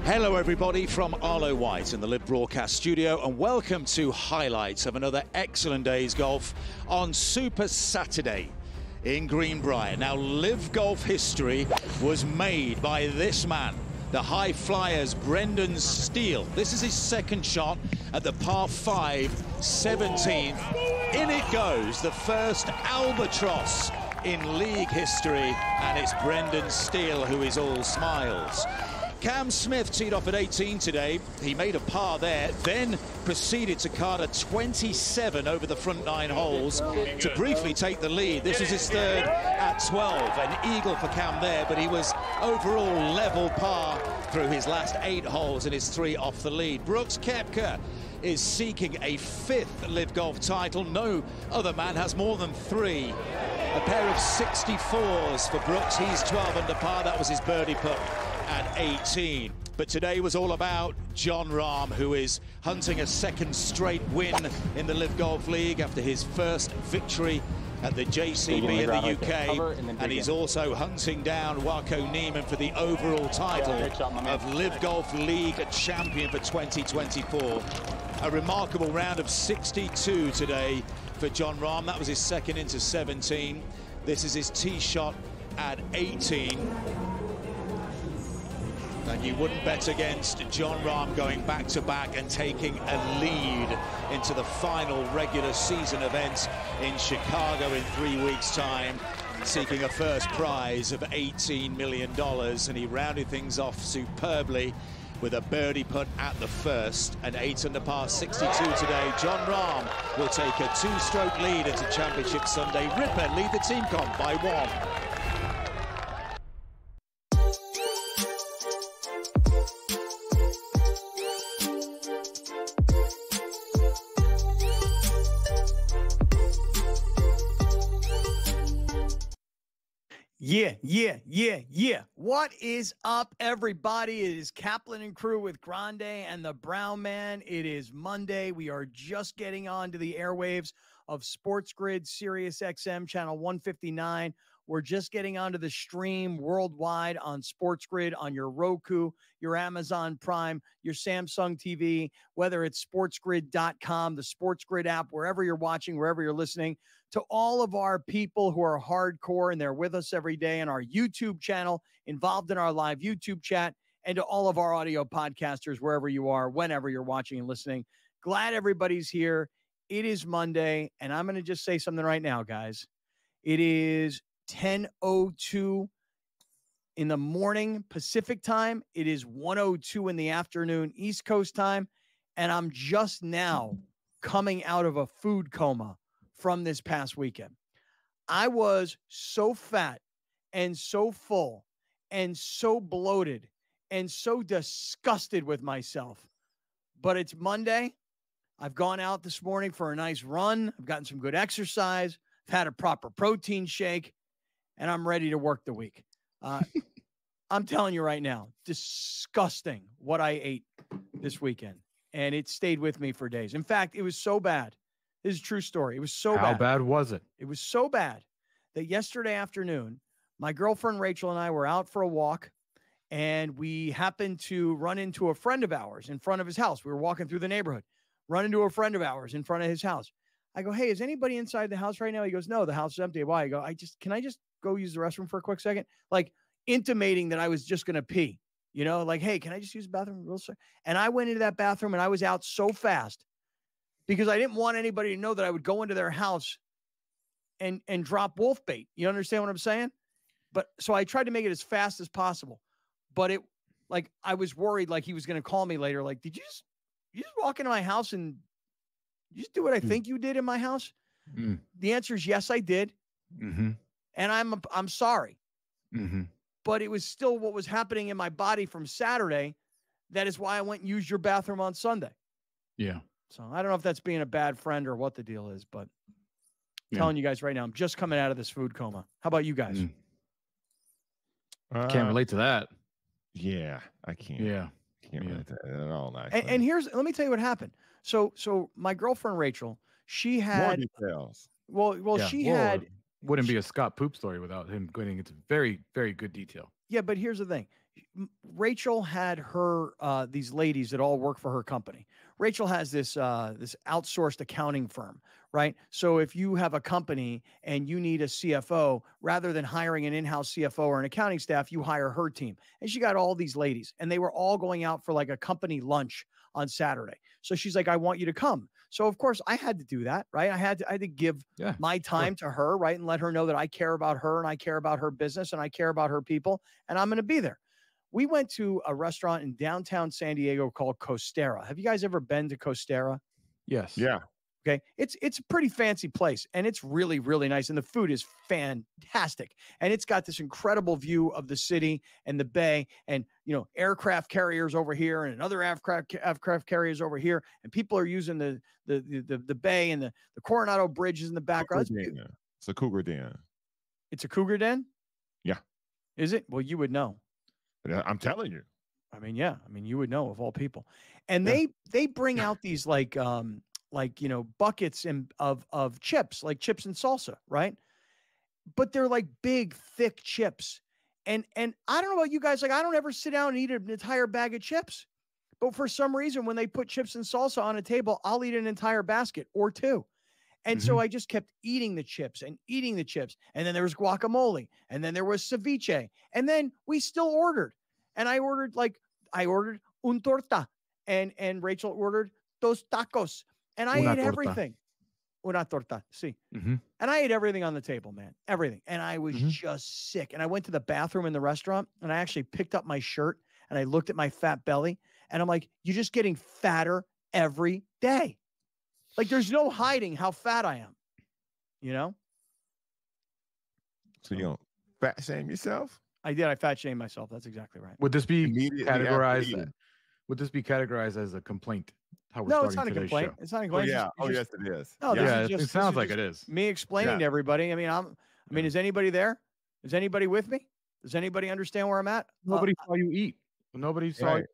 Hello everybody from Arlo White in the Live Broadcast Studio, and welcome to highlights of another excellent day's golf on Super Saturday in Greenbrier. Now, Live Golf history was made by this man, the high flyers Brendan Steele. This is his second shot at the par 5 17th. In it goes, the first albatross in league history, and it's Brendan Steele who is all smiles. Cam Smith teed off at 18 today. He made a par there, then proceeded to card a 27 over the front 9 holes to briefly take the lead. This was his third at 12, an eagle for Cam there, but he was overall level par through his last 8 holes and his 3 off the lead. Brooks Koepka is seeking a 5th Live Golf title. No other man has more than 3. A pair of 64s for Brooks. He's 12 under par. That was his birdie putt at 18. But today was all about Jon Rahm, who is hunting a second straight win in the Live Golf League after his first victory at the JCB in the UK, and he's also hunting down Wako Neiman for the overall title of Live Golf League champion for 2024. A remarkable round of 62 today for Jon Rahm. That was his second into 17. This is his tee shot at 18. And you wouldn't bet against Jon Rahm going back-to-back and taking a lead into the final regular season event in Chicago in 3 weeks' time, seeking a first prize of $18 million. And he rounded things off superbly with a birdie putt at the first, an 8 under par 62 today. Jon Rahm will take a 2-stroke lead into Championship Sunday. Ripper lead the team comp by 1. Yeah. What is up, everybody? It is Kaplan and Crew with Grande and the Brown Man. It is Monday. We are just getting on to the airwaves of SportsGrid, Sirius XM, channel 159. We're just getting onto the stream worldwide on SportsGrid, on your Roku, your Amazon Prime, your Samsung TV, whether it's sportsgrid.com, the SportsGrid app, wherever you're watching, wherever you're listening. To all of our people who are hardcore and they're with us every day on our YouTube channel, involved in our live YouTube chat, and to all of our audio podcasters, wherever you are, whenever you're watching and listening. Glad everybody's here. It is Monday, and I'm going to just say something right now, guys. It is 10:02 in the morning Pacific time. It is 1:02 in the afternoon East Coast time, and I'm just now coming out of a food coma from this past weekend. I was so fat and so full and so bloated and so disgusted with myself. But it's Monday. I've gone out this morning for a nice run. I've gotten some good exercise. I've had a proper protein shake, and I'm ready to work the week. I'm telling you right now, disgusting what I ate this weekend, and it stayed with me for days. In fact, it was so bad. This is a true story. It was so bad. How bad was it? It was so bad that yesterday afternoon, my girlfriend Rachel and I were out for a walk, and we happened to run into a friend of ours in front of his house. We were walking through the neighborhood, run into a friend of ours in front of his house. I go, hey, is anybody inside the house right now? He goes, no, the house is empty. Why? I go, can I just go use the restroom for a quick second? Like intimating that I was just going to pee, like, hey, can I just use the bathroom real quick? And I went into that bathroom and I was out so fast because I didn't want anybody to know that I would go into their house and drop wolf bait. You understand what I'm saying? But so I tried to make it as fast as possible, but I was worried like he was going to call me later. Like, did you just walk into my house and you just do what I think you did in my house? The answer is yes, I did. Mm-hmm. And I'm sorry. Mm-hmm. But it was still what was happening in my body from Saturday. That is why I went and used your bathroom on Sunday. Yeah. So I don't know if that's being a bad friend or what the deal is, but I'm telling you guys right now, I'm just coming out of this food coma. How about you guys? Can't relate to that. Yeah, I can't. Yeah. Can't relate to that at all. And let me tell you what happened. So my girlfriend, Rachel, she had more details. Well, she had wouldn't be a Scott Poop story without him going into very, very good detail. Yeah, but here's the thing. Rachel had her these ladies that all work for her company. Rachel has this this outsourced accounting firm, right? So if you have a company and you need a CFO, rather than hiring an in-house CFO or an accounting staff, you hire her team. And she got all these ladies, and they were all going out for like a company lunch on Saturday. So she's like, I want you to come. So of course I had to do that, right? I had to give my time to her, right? And let her know that I care about her and I care about her business and I care about her people, and I'm going to be there. We went to a restaurant in downtown San Diego called Costera. Have you guys ever been to Costera? Yes. Yeah. Okay. It's a pretty fancy place, and it's really, really nice. And the food is fantastic. And it's got this incredible view of the city and the bay, and, you know, aircraft carriers over here and another aircraft carriers over here. And people are using the bay, and the Coronado Bridge is in the background. It's a cougar den. It's a cougar den? Yeah. Is it? Well, you would know. I'm telling you. I mean, yeah. I mean, you would know of all people. And they bring out these like, you know, buckets of chips, like chips and salsa, right? But they're like big, thick chips. And I don't know about you guys, like I don't ever sit down and eat an entire bag of chips. But for some reason, when they put chips and salsa on a table, I'll eat an entire basket or two. And so I just kept eating the chips and eating the chips. And then there was guacamole. And then there was ceviche. And then we still ordered. And I ordered un torta. And Rachel ordered dos tacos. And I ate everything. Una torta, sí. And I ate everything on the table, man. Everything. And I was just sick. And I went to the bathroom in the restaurant, and I actually picked up my shirt, and I looked at my fat belly. And I'm like, you're just getting fatter every day. Like, there's no hiding how fat I am, you know? So you don't fat shame yourself? I did. I fat shamed myself. That's exactly right. Would this be categorized? Eating. Would this be categorized as a complaint? How we're No, starting it's not a today's complaint. show? It's not a Oh, complaint. yeah. It's Yes, it is. No, Yeah, this is it sounds like it is. me explaining to everybody. I mean, is anybody there? Is anybody with me? Does anybody understand where I'm at? Nobody saw you eat. Nobody saw. Right.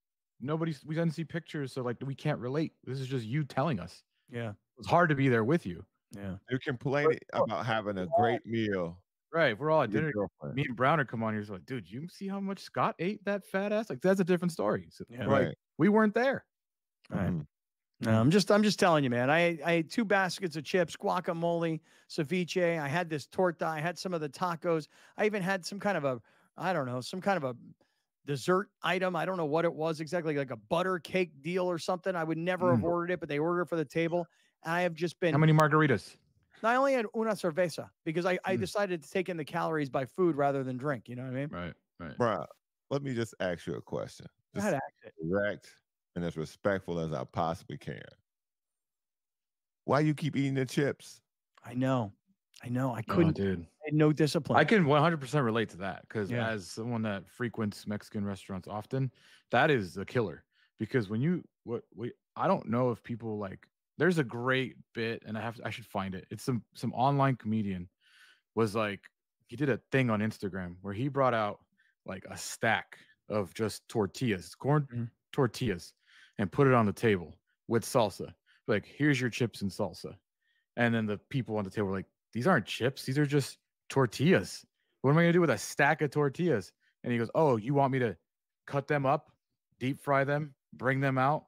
We didn't see pictures, so like we can't relate. This is just you telling us. Yeah. It's hard to be there with you. Yeah. You're complaining about having a great meal. Right. We're all at with your dinner. girlfriend. Me and Browner come on here. So like, dude, you see how much Scott ate that fat ass? Like, that's a different story. So, Yeah. like, Right. we weren't there. Right. No, I'm just telling you, man. I ate 2 baskets of chips, guacamole, ceviche. I had this torta. I had some of the tacos. I even had some kind of a dessert item. I don't know what it was exactly, like a butter cake deal or something. I would never have ordered it, but they ordered it for the table. And I have just been. How many margaritas? I only had una cerveza because I decided to take in the calories by food rather than drink. You know what I mean? Right. Right. Bro, let me just ask you a question. Go Just ahead, ask it. direct and as respectful as I possibly can. Why you keep eating the chips? I know. I Oh, couldn't. dude. I had no discipline. I can 100% relate to that because Yeah. as someone that frequents Mexican restaurants often, that is a killer. Because when I don't know if people like. There's a great bit, and I should find it. It's some online comedian was like, he did a thing on Instagram where he brought out like a stack of just tortillas, corn tortillas, and put it on the table with salsa. Like, here's your chips and salsa. And then the people on the table were like, these aren't chips. These are just tortillas. What am I going to do with a stack of tortillas? And he goes, oh, you want me to cut them up, deep fry them, bring them out,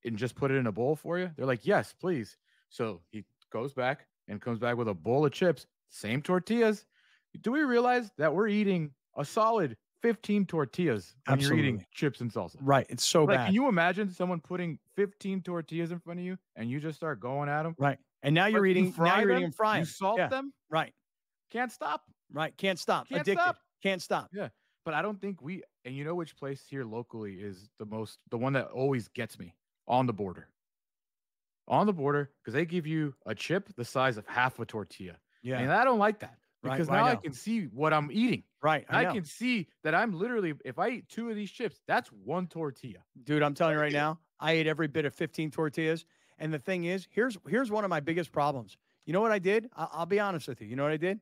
and just put it in a bowl for you? They're like, yes, please. So he goes back and comes back with a bowl of chips, same tortillas. Do we realize that we're eating a solid 15 tortillas when you're eating chips and salsa? Right. It's so Like, bad. can you imagine someone putting 15 tortillas in front of you and you just start going at them? Right. And now you're But eating. Now you're eating them, and frying. You salt Yeah. them. Right. Can't stop. Right. Can't stop. Can't Addicted. stop. Can't stop. Yeah. But I don't think and you know which place here locally is the one that always gets me? On the border. On the border, because they give you a chip the size of half a tortilla. Yeah. And I don't like that. Right, Because I now I know. can see what I'm eating. Right. I know. can see that I'm literally, if I eat 2 of these chips, that's 1 tortilla. Dude, I'm telling you right now, I ate every bit of 15 tortillas. And the thing is, here's one of my biggest problems. You know what I did? I'll be honest with you. You know what I did?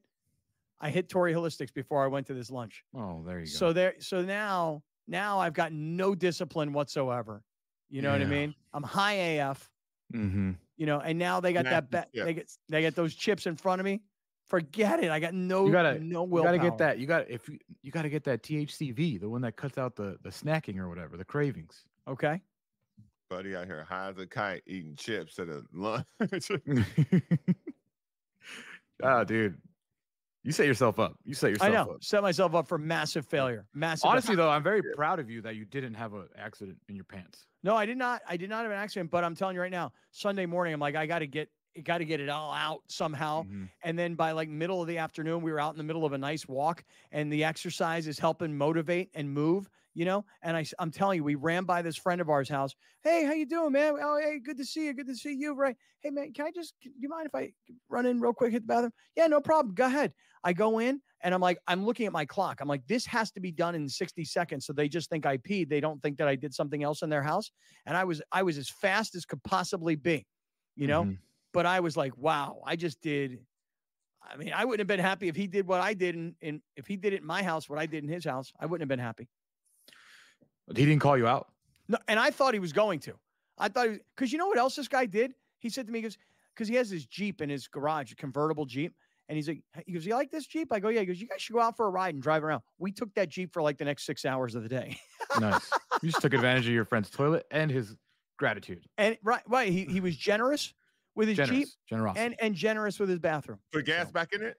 I hit Tory Holistics before I went to this lunch. Oh, there you go. So now I've got no discipline whatsoever. You know what I Yeah. mean? I'm high AF. Mm-hmm. You know, and now they got Nasty they get those chips in front of me. Forget it. I got no You willpower. gotta get that. You gotta get that THCV, the one that cuts out the snacking or whatever, the cravings. Okay. Buddy out here high as a kite eating chips at a lunch. Dude. You set yourself up. You set yourself up. I know. Set myself up for massive failure. Massive. Honestly, though, I'm very proud of you that you didn't have an accident in your pants. No, I did not. I did not have an accident, but I'm telling you right now, Sunday morning, I'm like, I got to get it all out somehow. Mm-hmm. And then by like middle of the afternoon, we were out in the middle of a nice walk, and the exercise is helping motivate and move, you know? And I'm telling you, we ran by this friend of ours' house. Hey, how you doing, man? Oh, hey, good to see you. Good to see you. Right. Hey, man, do you mind if I run in real quick, hit the bathroom? Yeah, no problem. Go ahead. I go in and I'm looking at my clock. I'm like, this has to be done in 60 seconds. So they just think I peed. They don't think that I did something else in their house. And I was as fast as could possibly be, you know? Mm-hmm. But I was like, wow, I just did. I mean, I wouldn't have been happy if he did what I did if he did it in my house, what I did in his house. I wouldn't have been happy. He didn't call you out? No, and I thought he was going to. I thought because you know what else this guy did? He said to me, because he has this Jeep in his garage, a convertible Jeep. And he goes, you like this Jeep? I go, yeah. He goes, you guys should go out for a ride and drive around. We took that Jeep for like the next 6 hours of the day. Nice. You just took advantage of your friend's toilet and his gratitude. And right. He was generous with his Jeep and generous with his bathroom. Put gas back in it?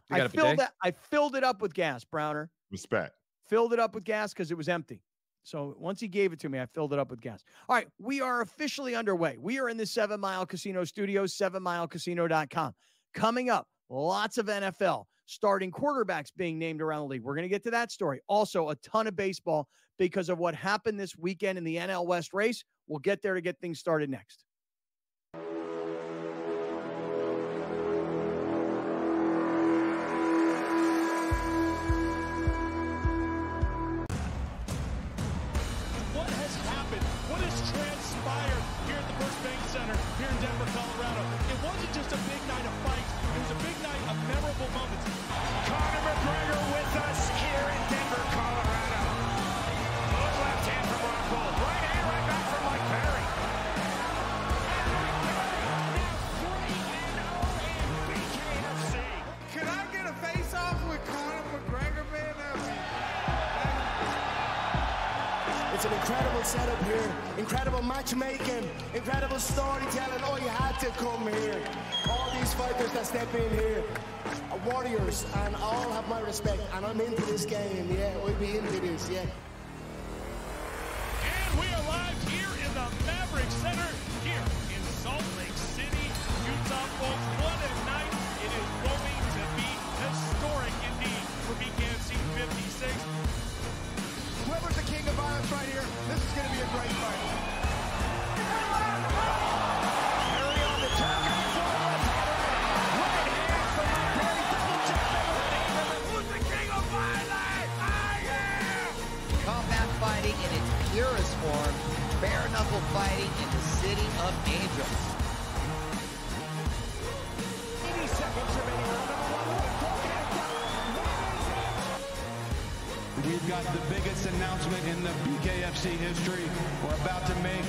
I filled it up with gas, Browner. Respect. Filled it up with gas because it was empty. So once he gave it to me, I filled it up with gas. All right, we are officially underway. We are in the 7 Mile Casino studios, 7milecasino.com. Coming up, lots of NFL, starting quarterbacks being named around the league. We're going to get to that story. Also, a ton of baseball because of what happened this weekend in the NL West race. We'll get there to get things started next. What has happened? What has transpired here at the First Bank Center here in Denver, Colorado? It wasn't just a big night of fights. It was a big night of memorable moments. Conor McGregor with us here in Denver, Colorado. Good left hand from Rockhold. Right hand right back from Mike Perry. Now 3-0 in BKFC. Can I get a face-off with Conor McGregor, man? It's an incredible setup here, incredible matchmaking, incredible storytelling. Oh, you had to come here. All these fighters that step in here are warriors, and all have my respect. And I'm into this game, yeah. We'll be into this, yeah. And we are live here in the Maverick Center here in Salt Lake City, Utah, folks. What a night. It is going to be historic indeed for BKFC 56. Whoever's the king of violence right here, this is going to be a great fight. Perry on the top. Right hand from Mike Perry. Double jab. Who's the king of violence? I am. Combat fighting in its purest form, bare knuckle fighting in the city of angels. 80 seconds remaining. We've got the biggest announcement in the BKFC history we're about to make,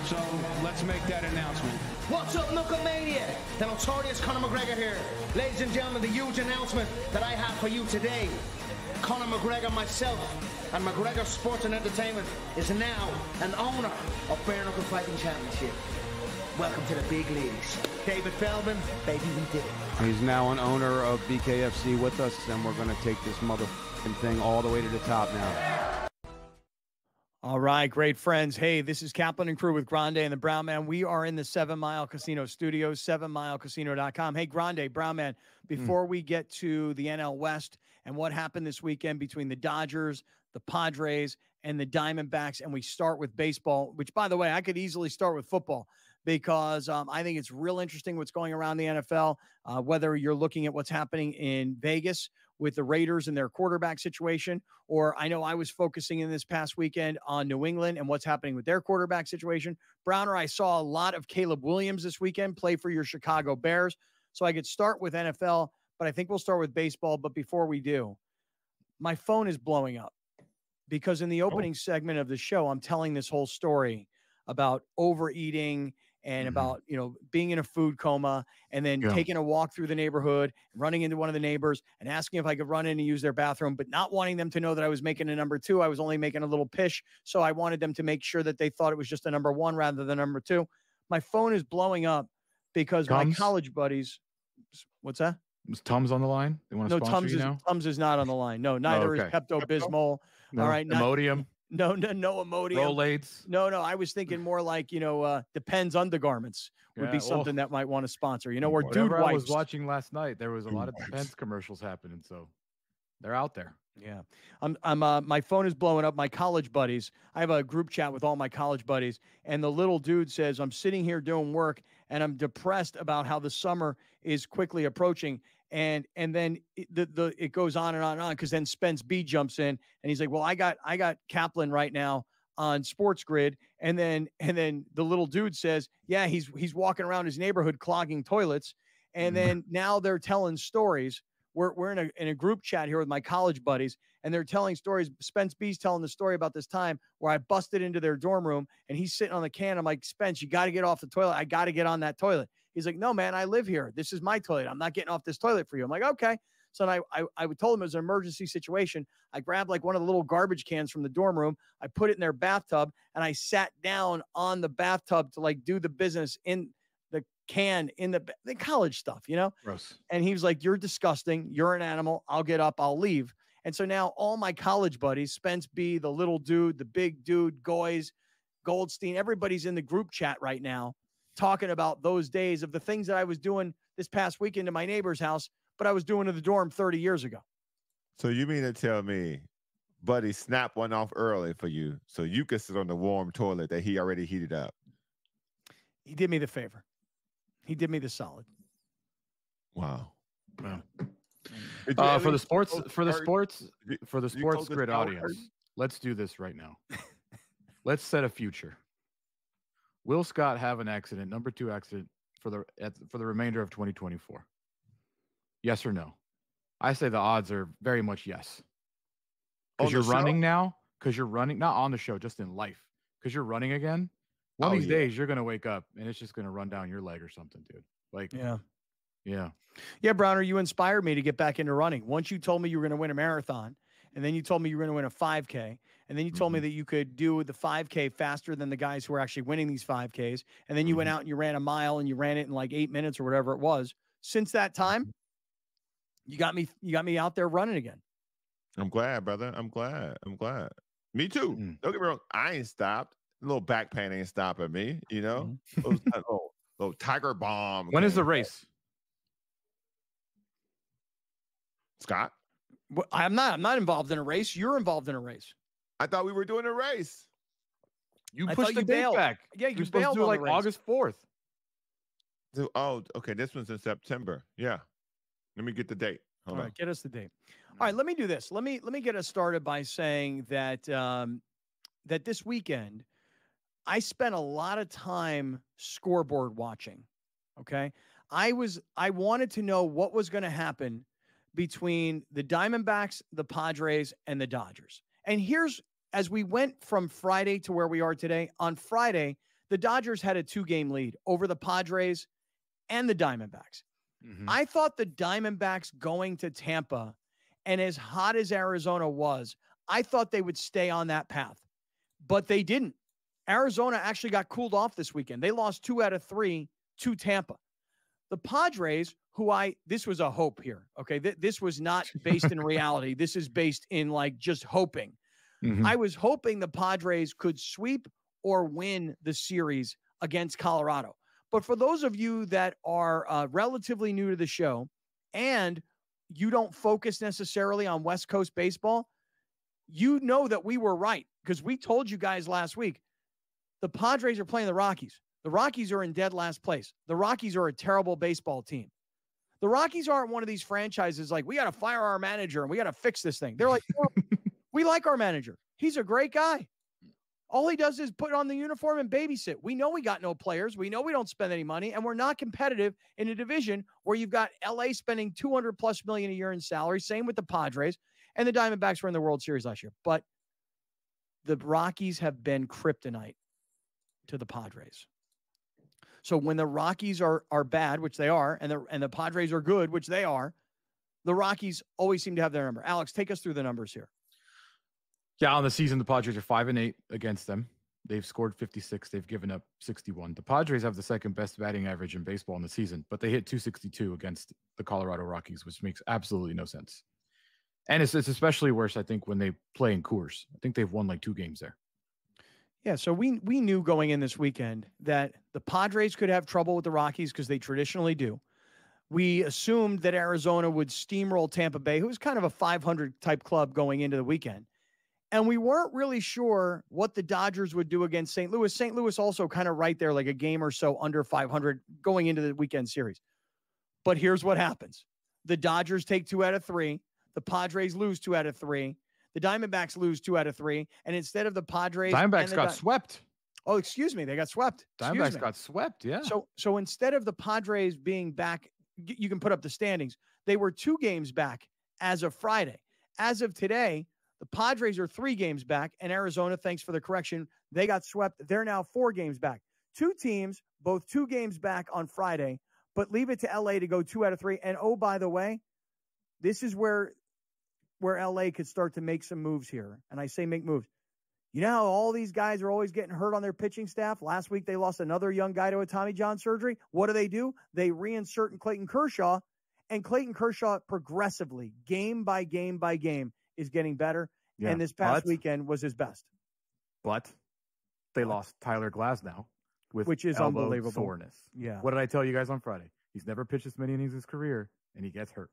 so let's make that announcement. What's up, Knucklemania? The notorious Conor McGregor here. Ladies and gentlemen, the huge announcement that I have for you today. Conor McGregor, myself, and McGregor Sports and Entertainment is now an owner of Bare Knuckle Fighting Championship. Welcome to the big leagues. David Feldman, baby, we did it. He's now an owner of BKFC with us, and we're going to take this motherfucking thing all the way to the top now. All right, great friends. Hey, this is Kaplan and Crew with Grande and the Brown Man. We are in the 7 Mile Casino studios, 7milecasino.com. Hey, Grande, Brown Man, before we get to the NL West and what happened this weekend between the Dodgers, the Padres, and the Diamondbacks, and we start with baseball, which, by the way, I could easily start with football because I think it's real interesting what's going around the NFL, whether you're looking at what's happening in Vegas with the Raiders and their quarterback situation, or I know I was focusing in this past weekend on New England and what's happening with their quarterback situation. Browner, I saw a lot of Caleb Williams this weekend play for your Chicago Bears. So I could start with NFL, but I think we'll start with baseball. But before we do, my phone is blowing up because in the opening segment of the show, I'm telling this whole story about overeating and about, being in a food coma, and then taking a walk through the neighborhood, running into one of the neighbors and asking if I could run in and use their bathroom, but not wanting them to know that I was making a number 2. I was only making a little pish. So I wanted them to make sure that they thought it was just a number 1 rather than number 2. My phone is blowing up because my college buddies, what's that? Is Tums on the line? They want to sponsor you now? Tums is not on the line. No, neither is Pepto-Bismol. No. All right. Imodium? No Imodium. Rolaids? No. I was thinking more like, Depends undergarments would be something that might want to sponsor, or Dude Wipes. I was watching last night, there was a lot of Depends commercials happening, so they're out there. Yeah. My phone is blowing up. My college buddies, I have a group chat with all my college buddies, and the little dude says, I'm sitting here doing work and I'm depressed about how the summer is quickly approaching. And then it goes on and on and on, because then Spence B jumps in and he's like, well, I got Kaplan right now on SportsGrid. And then the little dude says, yeah, he's walking around his neighborhood clogging toilets. And then now they're telling stories. We're in a group chat here with my college buddies, and they're telling stories. Spence B's telling the story about this time where I busted into their dorm room and he's sitting on the can. I'm like, Spence, you got to get off the toilet. I got to get on that toilet. He's like, no, man, I live here. This is my toilet. I'm not getting off this toilet for you. I'm like, okay. So I told him it was an emergency situation. I grabbed like one of the little garbage cans from the dorm room. I put it in their bathtub, and I sat down on the bathtub to like do the business in the can in the college stuff, Gross. And he was like, you're disgusting. You're an animal. I'll get up. I'll leave. And so now all my college buddies, Spence B, the little dude, the big dude, Goys, Goldstein, everybody's in the group chat right now talking about those days of the things that I was doing this past weekend in my neighbor's house, but I was doing in the dorm 30 years ago. So you mean to tell me Buddy snapped one off early for you so you could sit on the warm toilet that he already heated up? He did me the favor. He did me the solid. Wow. For the SportsGrid audience, let's do this right now. Let's set a future. Will Scott have an accident, number 2 accident, for the remainder of 2024? Yes or no? I say the odds are very much yes. Because you're running now. Because you're running, not on the show, just in life. Because you're running again. One of these days, you're going to wake up and it's just going to run down your leg or something, dude. Like, Yeah, Browner, you inspired me to get back into running. Once you told me you were going to win a marathon, and then you told me you were going to win a 5K, and then you told me that you could do the 5K faster than the guys who are actually winning these 5Ks, and then you went out and you ran a mile and you ran it in like 8 minutes or whatever it was. Since that time, you got me out there running again. I'm glad, brother. I'm glad. Me too. Don't get me wrong. I ain't stopped. A little back pain ain't stopping me, little tiger bomb. When is the race? Scott? Well, I'm not involved in a race. You're involved in a race. I thought we were doing a race. You pushed the date back. Yeah, you supposed to do like August 4th. Oh, okay. This one's in September. Yeah. Let me get the date. All right, get us the date. All right, let me do this. Let me get us started by saying that that this weekend I spent a lot of time scoreboard watching. Okay. I wanted to know what was going to happen between the Diamondbacks, the Padres, and the Dodgers. And here's, as we went from Friday to where we are today, on Friday, the Dodgers had a 2-game lead over the Padres and the Diamondbacks. I thought the Diamondbacks going to Tampa, and as hot as Arizona was, I thought they would stay on that path, but they didn't. Arizona actually got cooled off this weekend. They lost 2 out of 3 to Tampa. The Padres, this was a hope here. Okay. This was not based in reality. This is based in like just hoping. I was hoping the Padres could sweep or win the series against Colorado. But for those of you that are relatively new to the show and you don't focus necessarily on West Coast baseball, you know that we were right, because we told you guys last week, the Padres are playing the Rockies. The Rockies are in dead last place. The Rockies are a terrible baseball team. The Rockies aren't one of these franchises like, we got to fire our manager and we got to fix this thing. They're like, well, we like our manager. He's a great guy. All he does is put on the uniform and babysit. We know we got no players. We know we don't spend any money, and we're not competitive in a division where you've got LA spending $200+ million a year in salary. Same with the Padres, and the Diamondbacks were in the World Series last year. But the Rockies have been kryptonite to the Padres. So when the Rockies are bad, which they are, and the Padres are good, which they are, the Rockies always seem to have their number. Alex, take us through the numbers here. Yeah, on the season, the Padres are 5-8 against them. They've scored 56. They've given up 61. The Padres have the second best batting average in baseball in the season, but they hit 262 against the Colorado Rockies, which makes absolutely no sense. And it's especially worse, I think, when they play in Coors. I think they've won like 2 games there. Yeah, so we knew going in this weekend that the Padres could have trouble with the Rockies because they traditionally do. We assumed that Arizona would steamroll Tampa Bay, who's kind of a 500 type club going into the weekend. And we weren't really sure what the Dodgers would do against St. Louis. St. Louis also kind of right there, like a game or so under 500 going into the weekend series. But here's what happens. The Dodgers take 2 out of 3. The Padres lose 2 out of 3. The Diamondbacks lose 2 out of 3. And instead of the Padres... Diamondbacks got swept. Oh, excuse me. They got swept. Diamondbacks got swept, yeah. So instead of the Padres being back, you can put up the standings. They were 2 games back as of Friday. As of today, the Padres are 3 games back, and Arizona, thanks for the correction, they got swept. They're now 4 games back. 2 teams, both 2 games back on Friday, but leave it to LA to go 2 out of 3. And oh, by the way, this is where LA could start to make some moves here. And I say make moves. You know how all these guys are always getting hurt on their pitching staff? Last week, they lost another young guy to a Tommy John surgery. What do? They reinsert in Clayton Kershaw, and Clayton Kershaw progressively, game by game by game, is getting better. Yeah, and this past weekend was his best. But they lost Tyler Glasnow, which is unbelievable soreness. Yeah. What did I tell you guys on Friday? He's never pitched this many innings in his career, and he gets hurt.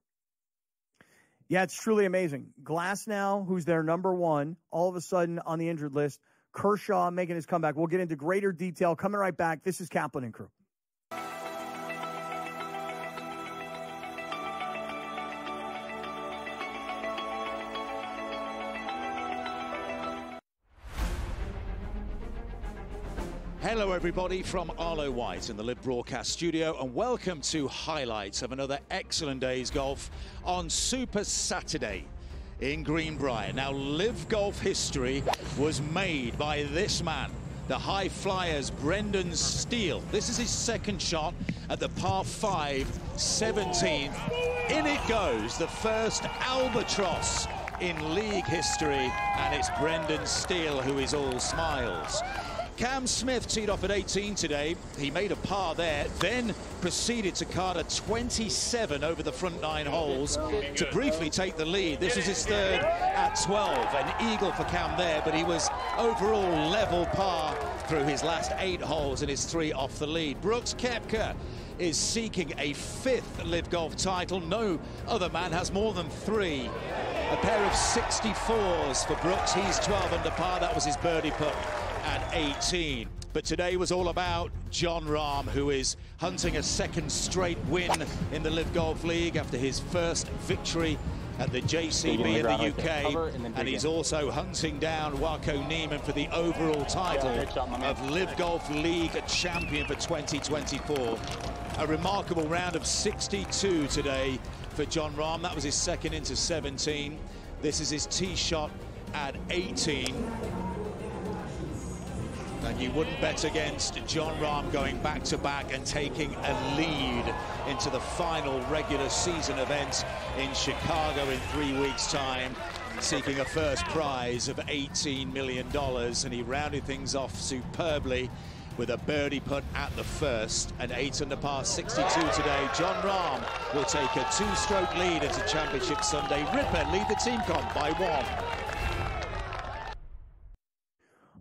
Yeah, it's truly amazing. Glasnow, who's their number 1, all of a sudden on the injured list. Kershaw making his comeback. We'll get into greater detail. Coming right back. This is Kaplan and Crew. Hello everybody from Arlo White in the Live Broadcast Studio, and welcome to highlights of another excellent day's golf on Super Saturday in Greenbrier. Now, Live Golf history was made by this man, the high flyers Brendan Steele. This is his second shot at the par 5 17th. In it goes, the first albatross in league history, and it's Brendan Steele who is all smiles. Cam Smith teed off at 18 today. He made a par there, then proceeded to card a 27 over the front 9 holes to briefly take the lead. This was his third at 12. An eagle for Cam there, but he was overall level par through his last 8 holes and his 3 off the lead. Brooks Koepka is seeking a 5th Live Golf title. No other man has more than 3. A pair of 64s for Brooks. He's 12 under par. That was his birdie putt at 18. But today was all about Jon Rahm, who is hunting a 2nd straight win in the Live Golf League after his first victory at the JCB in the UK, and he's also hunting down Wako Niemann for the overall title of Live Golf League champion for 2024. A remarkable round of 62 today for Jon Rahm. That was his 2nd into 17. This is his tee shot at 18. And you wouldn't bet against Jon Rahm going back-to-back and taking a lead into the final regular season event in Chicago in 3 weeks' time, seeking a first prize of $18 million. And he rounded things off superbly with a birdie putt at the first, an 8 under par 62 today. Jon Rahm will take a 2-stroke lead into Championship Sunday. Ripper lead the team comp by 1.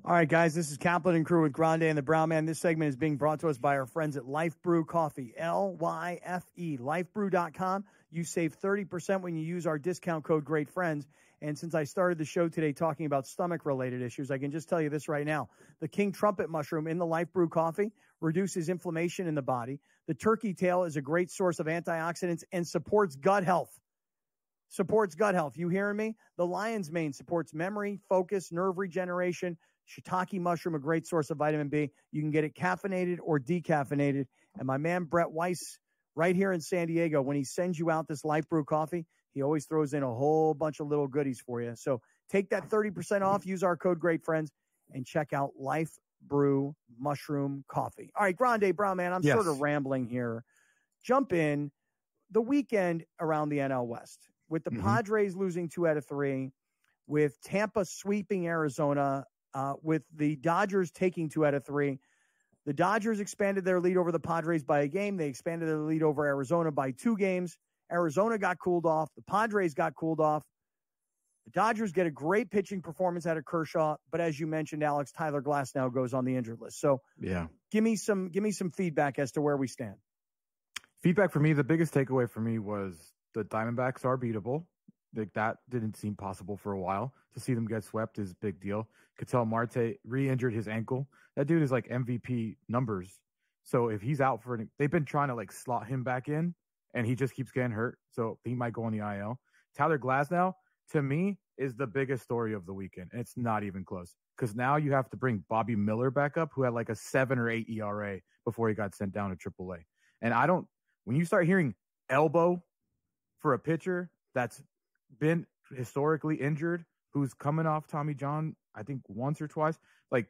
All right, guys, this is Kaplan and Crew with Grande and the Brown Man. This segment is being brought to us by our friends at Life Brew Coffee, L-Y-F-E, lifebrew.com. You save 30% when you use our discount code GREATFRIENDS. And since I started the show today talking about stomach-related issues, I can just tell you this right now. The King Trumpet mushroom in the Life Brew Coffee reduces inflammation in the body. The turkey tail is a great source of antioxidants and supports gut health. Supports gut health. You hearing me? The lion's mane supports memory, focus, nerve regeneration. Shiitake mushroom, a great source of vitamin B. You can get it caffeinated or decaffeinated. And my man, Brett Weiss, right here in San Diego, when he sends you out this Life Brew coffee, he always throws in a whole bunch of little goodies for you. So take that 30% off, use our code GREATFRIENDS, and check out Life brew mushroom coffee. All right, Grande Brown Man, I'm sort of rambling here. Jump in. The weekend around the NL West with the Padres losing 2 out of 3, with Tampa sweeping Arizona, with the Dodgers taking 2 out of 3. The Dodgers expanded their lead over the Padres by a game. They expanded their lead over Arizona by 2 games. Arizona got cooled off. The Padres got cooled off. The Dodgers get a great pitching performance out of Kershaw, but as you mentioned, Alex, Tyler Glasnow goes on the injured list. So give me some feedback as to where we stand. Feedback for me, the biggest takeaway for me was the Diamondbacks are beatable. Like, that didn't seem possible for a while. To see them get swept is a big deal. Ketel Marte re-injured his ankle. That dude is like MVP numbers. So if he's out for they've been trying to like slot him back in, and he just keeps getting hurt. So he might go on the IL. Tyler Glasnow, to me, is the biggest story of the weekend. And it's not even close. Because now you have to bring Bobby Miller back up, who had like a 7 or 8 ERA before he got sent down to AAA. And when you start hearing elbow for a pitcher that's been historically injured, who's coming off Tommy John, I think once or twice, like,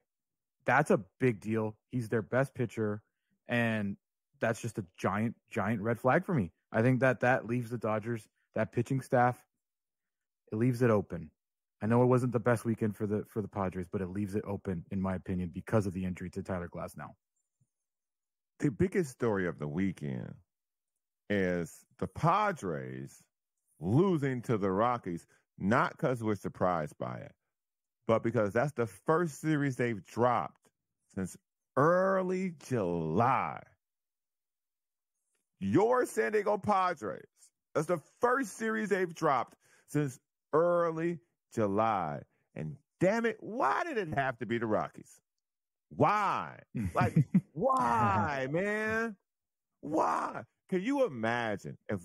that's a big deal. He's their best pitcher, and that's just a giant, giant red flag for me. I think that leaves the Dodgers, that pitching staff, it leaves it open. I know it wasn't the best weekend for the Padres, but it leaves it open, in my opinion, because of the injury to Tyler Glasnow. The biggest story of the weekend is the Padres losing to the Rockies, not because we're surprised by it, but because that's the first series they've dropped since early July. Your San Diego Padres, that's the first series they've dropped since early July. And damn it, why did it have to be the Rockies? Why? Like, why, man? Why? Can you imagine if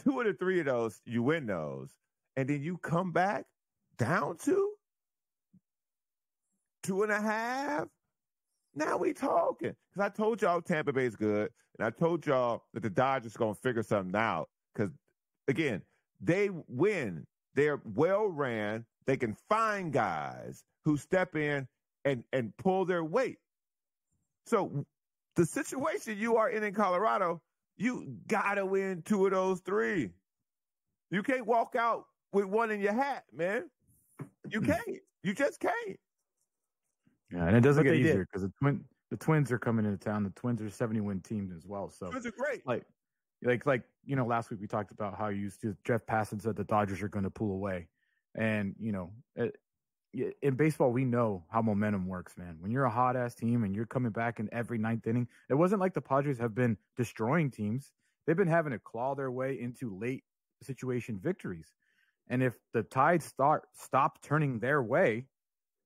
2 of the 3 of those, you win those, and then you come back down to 2.5? Now we talking. Because I told y'all Tampa Bay's good, and I told y'all that the Dodgers going to figure something out. Because, again, they win. They're well-ran. They can find guys who step in and pull their weight. So the situation you are in Colorado, you got to win 2 of those 3. You can't walk out with one in your hat, man. You can't. You just can't. Yeah, and it doesn't get easier because the Twins are coming into town. The Twins are a 70-win team as well. So Twins are great. Like last week we talked about how Jeff Passan said the Dodgers are going to pull away, and in baseball we know how momentum works, man. When you're a hot ass team and you're coming back in every 9th inning, it wasn't like the Padres have been destroying teams. They've been having to claw their way into late situation victories, and if the tides stop turning their way,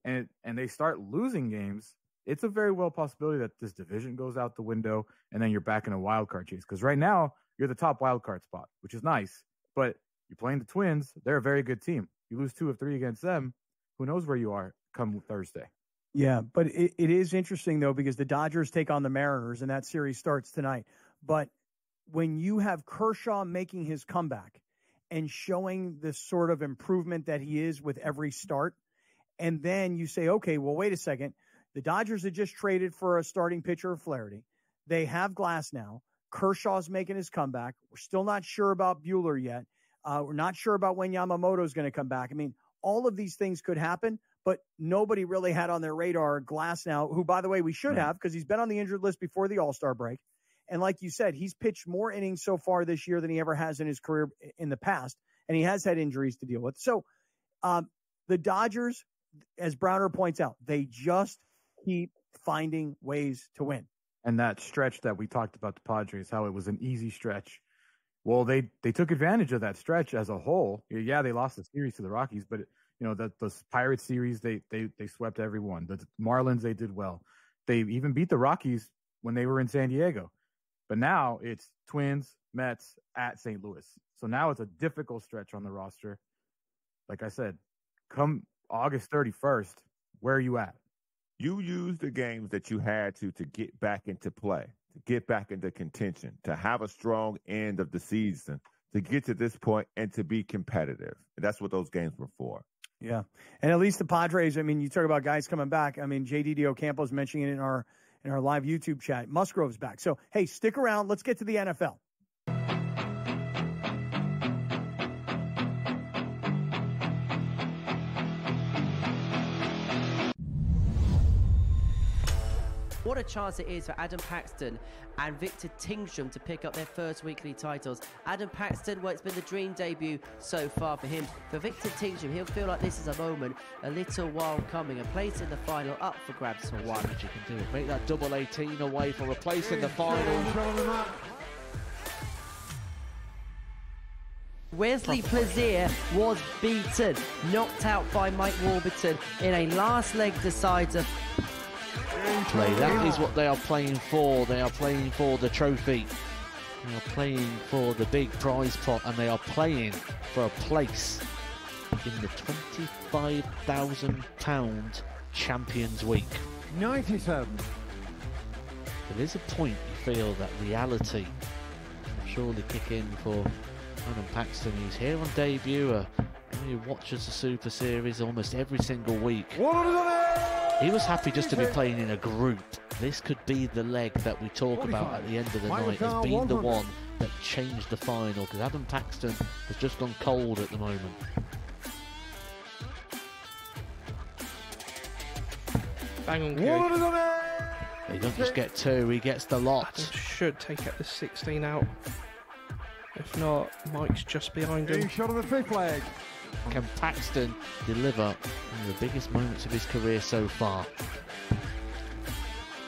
and they start losing games, it's a very well possibility that this division goes out the window, and then you're back in a wild card chase. Because right now you're the top wild card spot, which is nice, but you're playing the Twins. They're a very good team. You lose 2 of 3 against them, who knows where you are come Thursday. Yeah, but it is interesting, though, because the Dodgers take on the Mariners, and that series starts tonight. But when you have Kershaw making his comeback and showing the sort of improvement that he is with every start, and then you say, okay, well, wait a second. The Dodgers had just traded for a starting pitcher of Flaherty. They have Glass now. Kershaw's making his comeback. We're still not sure about Buehler yet. We're not sure about when Yamamoto's going to come back. I mean, all of these things could happen, but nobody really had on their radar Glass now, who, by the way, we should have because he's been on the injured list before the All-Star break. And like you said, he's pitched more innings so far this year than he ever has in his career in the past, and he has had injuries to deal with. So the Dodgers, as Browner points out, they just keep finding ways to win. And that stretch that we talked about the Padres, how it was an easy stretch. Well, they took advantage of that stretch as a whole. Yeah, they lost the series to the Rockies, but the Pirates series, they swept everyone. The Marlins, they did well. They even beat the Rockies when they were in San Diego. But now it's Twins, Mets at St. Louis. So now it's a difficult stretch on the roster. Like I said, come August 31st, where are you at? You used the games that you had to get back into play, to get back into contention, to have a strong end of the season, to get to this point and to be competitive. And that's what those games were for. Yeah. And at least the Padres, I mean, you talk about guys coming back. I mean, JD Ocampo's mentioning it in our live YouTube chat. Musgrove's back. So, hey, stick around. Let's get to the NFL. What a chance it is for Adam Paxton and Victor Tingsham to pick up their first weekly titles. Adam Paxton, well, it's been the dream debut so far for him. For Victor Tingsham, he'll feel like this is a moment a little while coming. A place in the final up for grabs for one. You can do it. Make that double 18 away for a place in the final. Wesley Plaisir was beaten, knocked out by Mike Warburton in a last leg decider. That is what they are playing for. They are playing for the trophy. They are playing for the big prize pot, and they are playing for a place in the £25,000 Champions Week. 97. There is a point you feel that reality will surely kick in for Adam Paxton. He's here on debut. He watches the Super Series almost every single week. He was happy just to be playing in a group. This could be the leg that we talk about at the end of the night as being the one that changed the final, because Adam Paxton has just gone cold at the moment. Bang on cue. He doesn't just get two, he gets the lot. Should take out the 16 out. If not, Mike's just behind him. Shot on the fifth leg. Can Paxton deliver one of the biggest moments of his career so far?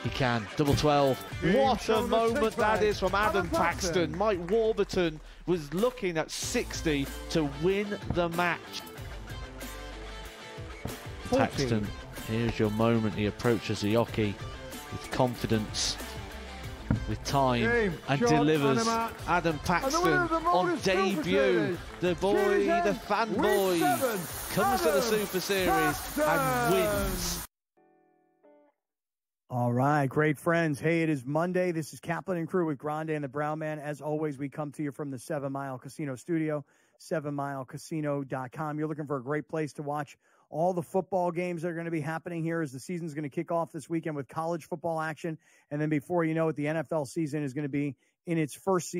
He can. Double 12. What a moment that is from Adam Paxton. Mike Warburton was looking at 60 to win the match. 14. Paxton, here's your moment. He approaches the hockey with confidence, with time, and delivers. Adam Paxton on debut. The boy, the fanboy, comes to the Super Series and wins. All right, great friends. Hey, it is Monday. This is Kaplan and Crew with Grande and the Brown Man. As always, we come to you from the 7 Mile Casino studio, 7milecasino.com. You're looking for a great place to watch all the football games that are going to be happening here as the season's going to kick off this weekend with college football action. And then before you know it, the NFL season is going to be in its first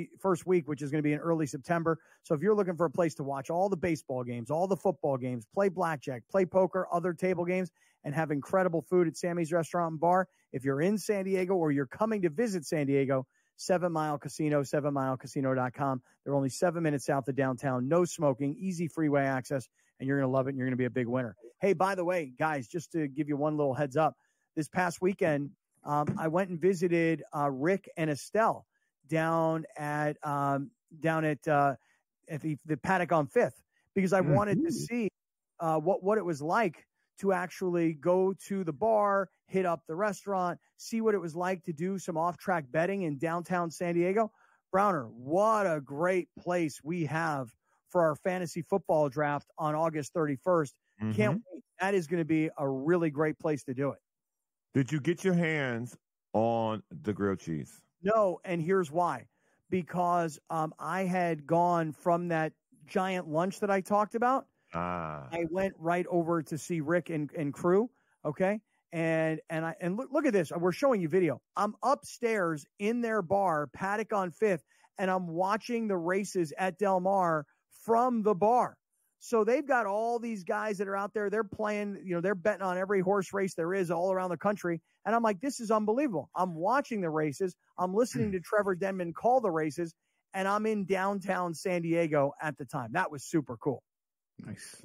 week, which is going to be in early September. So if you're looking for a place to watch all the baseball games, all the football games, play blackjack, play poker, other table games, and have incredible food at Sammy's Restaurant and Bar, if you're in San Diego or you're coming to visit San Diego, 7 Mile Casino, 7milecasino.com. They're only 7 minutes south of downtown. No smoking, easy freeway access, and you're going to love it, and you're going to be a big winner. Hey, by the way, guys, just to give you one little heads up, this past weekend, I went and visited Rick and Estelle down at the paddock on 5th, because I wanted to see what it was like to actually go to the bar, hit up the restaurant, see what it was like to do some off-track betting in downtown San Diego. Browner, what a great place we have for our fantasy football draft on August 31st. Can't wait. That is going to be a really great place to do it. Did you get your hands on the grilled cheese? No, and here's why. Because I had gone from that giant lunch that I talked about. I went right over to see Rick and Crew, okay? And look at this. We're showing you video. I'm upstairs in their bar, Paddock on 5th, and I'm watching the races at Del Mar from the bar. So they've got all these guys that are out there. They're playing, they're betting on every horse race there is all around the country. And I'm like, this is unbelievable. I'm watching the races. I'm listening to Trevor Denman call the races, and I'm in downtown San Diego at the time. That was super cool. Nice.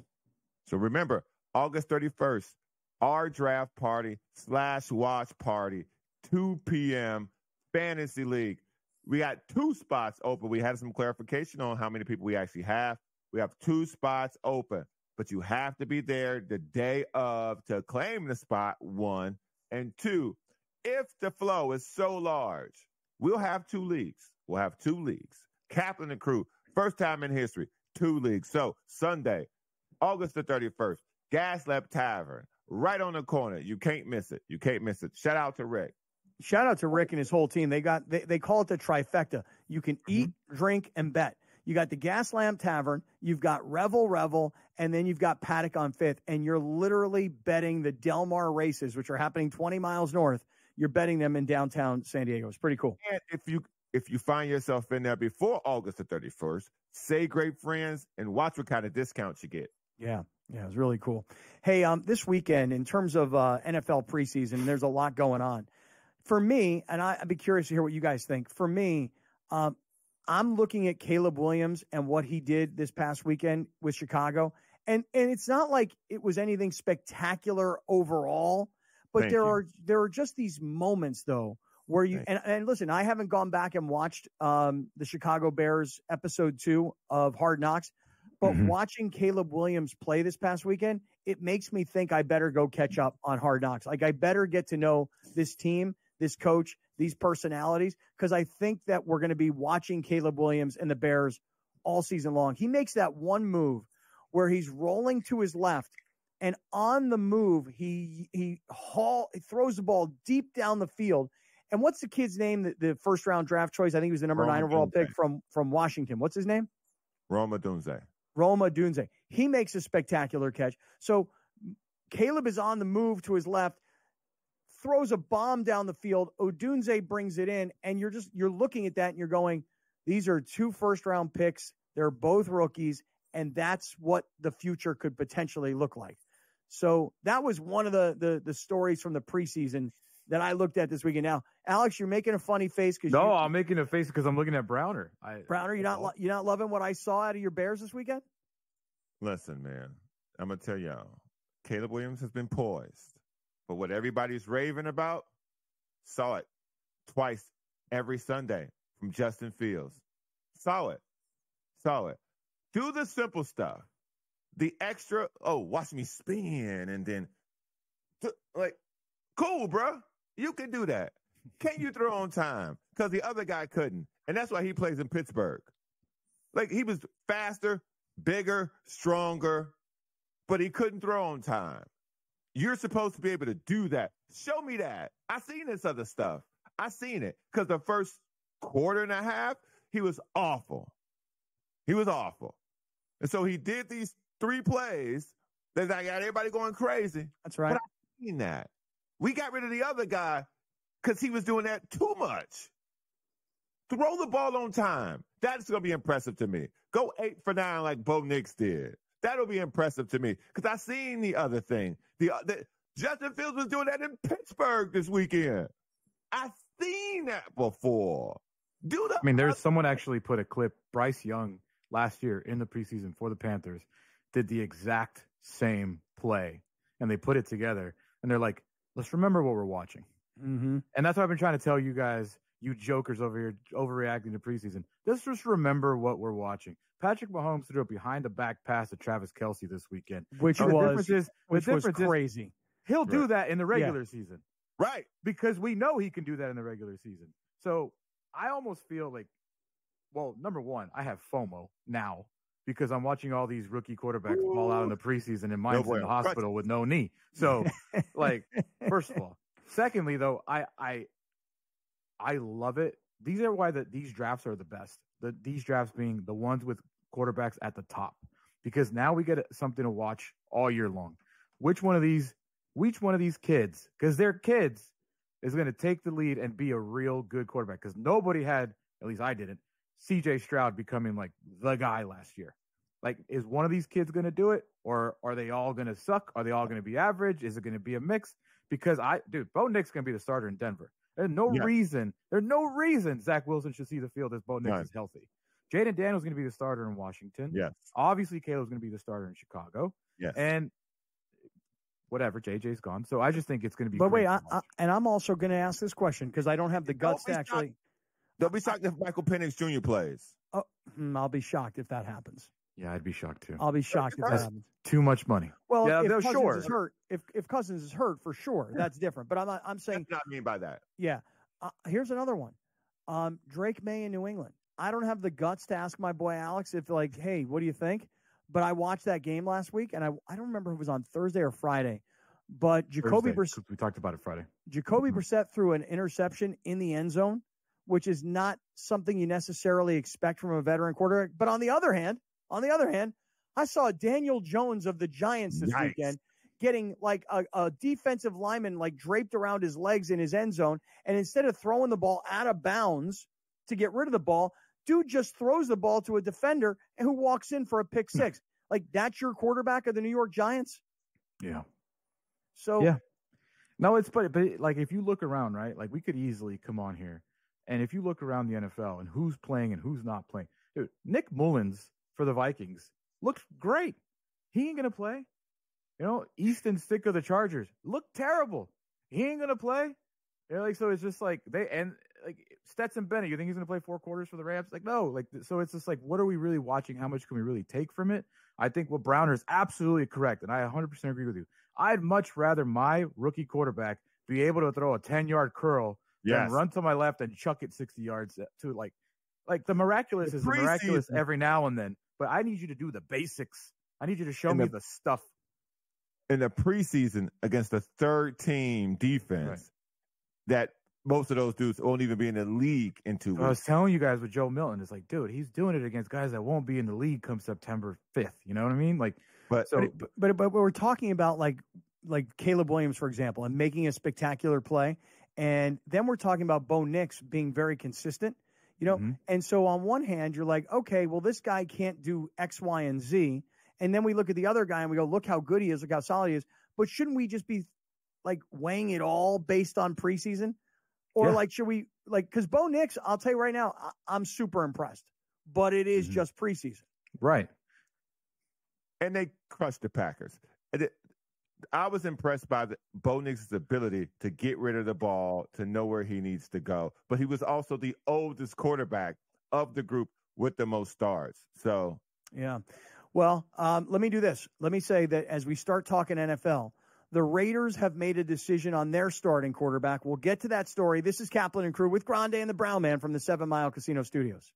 So remember, August 31st, our draft party / watch party, 2 p.m., Fantasy League. We got 2 spots open. We had some clarification on how many people we actually have. We have 2 spots open, but you have to be there the day of to claim the spot, 1. And 2, if the flow is so large, we'll have 2 leagues. We'll have 2 leagues. Kaplan and Crew, first time in history, 2 leagues. So Sunday, August the 31st, Gaslamp Tavern, right on the corner. You can't miss it. You can't miss it. Shout out to Rick. Shout out to Rick and his whole team. They call it the trifecta. You can eat, drink, and bet. You got the Gaslamp Tavern, you've got Revel, and then you've got Paddock on 5th, and you're literally betting the Del Mar races, which are happening 20 miles north. You're betting them in downtown San Diego. It's pretty cool. And if you find yourself in there before August the 31st, say great friends and watch what kind of discounts you get. Yeah, it was really cool. Hey, this weekend, in terms of NFL preseason, there's a lot going on. For me, and I'd be curious to hear what you guys think. For me, I'm looking at Caleb Williams and what he did this past weekend with Chicago. And it's not like it was anything spectacular overall, but there are just these moments, though, where you and listen, I haven't gone back and watched the Chicago Bears episode 2 of Hard Knocks, but watching Caleb Williams play this past weekend, it makes me think I better go catch up on Hard Knocks. Like, I better get to know this team, this coach, these personalities, because I think that we're going to be watching Caleb Williams and the Bears all season long. He makes that one move where he's rolling to his left, and on the move, he throws the ball deep down the field. And what's the kid's name, the first-round draft choice? I think he was the number 9 overall pick from Washington. What's his name? Roma Dunze. He makes a spectacular catch. So Caleb is on the move to his left, throws a bomb down the field. Odunze brings it in, and you're looking at that and you're going, these are 2 first-round picks. They're both rookies, and that's what the future could potentially look like. So that was one of the stories from the preseason that I looked at this weekend. Now, Alex, you're making a funny face because I'm making a face because I'm looking at Browner. Browner, you're not loving what I saw out of your Bears this weekend? Listen, man, I'm gonna tell y'all, Caleb Williams has been poised, but what everybody's raving about, saw it twice every Sunday from Justin Fields. Saw it. Do the simple stuff. The extra, watch me spin, and then, cool, bro. You can do that. Can you throw on time? Because the other guy couldn't. And that's why he plays in Pittsburgh. Like, he was faster, bigger, stronger, but he couldn't throw on time. You're supposed to be able to do that. Show me that. I seen this other stuff. I seen it. Because the first quarter and a half, he was awful. And so he did these 3 plays that got everybody going crazy. That's right. But I seen that. We got rid of the other guy because he was doing that too much. Throw the ball on time. That's going to be impressive to me. Go 8 for 9 like Bo Nix did. That'll be impressive to me because I seen the other thing. Justin Fields was doing that in Pittsburgh this weekend. I seen that before. There's someone actually put a clip. Bryce Young last year in the preseason for the Panthers did the exact same play, and they put it together, and they're like, let's remember what we're watching. Mm-hmm. And that's what I've been trying to tell you guys, you jokers over here overreacting to preseason. Let's just remember what we're watching. Patrick Mahomes threw a behind-the-back pass to Travis Kelce this weekend. Which was crazy. He'll do that in the regular season. Right. Because we know he can do that in the regular season. So I almost feel like, well, number one, I have FOMO now because I'm watching all these rookie quarterbacks ball out in the preseason and mine's in the hospital with no knee. So, first of all. Secondly, though, I love it. These are why these drafts are the best. These drafts being the ones with quarterbacks at the top. Because now we get something to watch all year long. Which one of these kids, because they're kids, is going to take the lead and be a real good quarterback? Because nobody had, at least I didn't, C.J. Stroud becoming like the guy last year. Like, is one of these kids going to do it? Or are they all going to suck? Are they all going to be average? Is it going to be a mix? Because Bo Nix going to be the starter in Denver. There's no reason Zach Wilson should see the field as Bo Nix is healthy. Jaden Daniels going to be the starter in Washington. Yes. Obviously, Caleb's going to be the starter in Chicago. Yes. And whatever, JJ's gone. So I just think it's going to be. But wait, I'm also going to ask this question because I don't have the guts to actually. Don't be shocked if Michael Penix Jr. plays. Oh, I'll be shocked if that happens. Yeah, I'd be shocked too. I'll be shocked if that happens. Too much money. Well, if Cousins is hurt, if Cousins is hurt for sure, that's different. But I'm saying. That's not mean by that. Yeah. Here's another one. Drake May in New England. I don't have the guts to ask my boy Alex if hey, what do you think? But I watched that game last week, and I don't remember if it was on Thursday or Friday. But Jacoby Brissett. We talked about it Friday. Jacoby Brissett threw an interception in the end zone, which is not something you necessarily expect from a veteran quarterback. But on the other hand, I saw Daniel Jones of the Giants this weekend getting like a defensive lineman like draped around his legs in his end zone. And instead of throwing the ball out of bounds to get rid of the ball, dude just throws the ball to a defender who walks in for a pick six. Like, that's your quarterback of the New York Giants? Yeah. So, yeah. No, but like, if you look around, right, like we could easily come on here. And if you look around the NFL and who's playing and who's not playing, dude, Nick Mullins for the Vikings looks great. He ain't going to play. You know, Easton Stick of the Chargers looked terrible. He ain't going to play. You know, like, so it's just like like Stetson Bennett, you think he's going to play 4 quarters for the Rams? Like, no. Like, so it's just like, what are we really watching? How much can we really take from it? I think what Browner is absolutely correct, and I 100% agree with you. I'd much rather my rookie quarterback be able to throw a 10-yard curl than run to my left and chuck it 60 yards to like the miraculous is miraculous every now and then, but I need you to do the basics. I need you to show me the stuff. In the preseason against the third team defense that most of those dudes won't even be in the league in 2 weeks. I was telling you guys with Joe Milton, it's like, dude, he's doing it against guys that won't be in the league come September 5th. You know what I mean? Like, but we're talking about like Caleb Williams, for example, and making a spectacular play. And then we're talking about Bo Nix being very consistent, you know? And so on one hand, you're like, okay, well, this guy can't do X, Y, and Z. And then we look at the other guy and we go, look how good he is, look how solid he is. But shouldn't we just be like weighing it all based on preseason? Or like, should we because Bo Nix, I'll tell you right now, I'm super impressed, but it is just preseason. Right. And they crushed the Packers. I was impressed by Bo Nix's ability to get rid of the ball, to know where he needs to go. But he was also the oldest quarterback of the group with the most stars. So, yeah. Well, let me do this. Let me say that as we start talking NFL, the Raiders have made a decision on their starting quarterback. We'll get to that story. This is Kaplan and Crew with Grande and the Brown Man from the 7 Mile Casino Studios.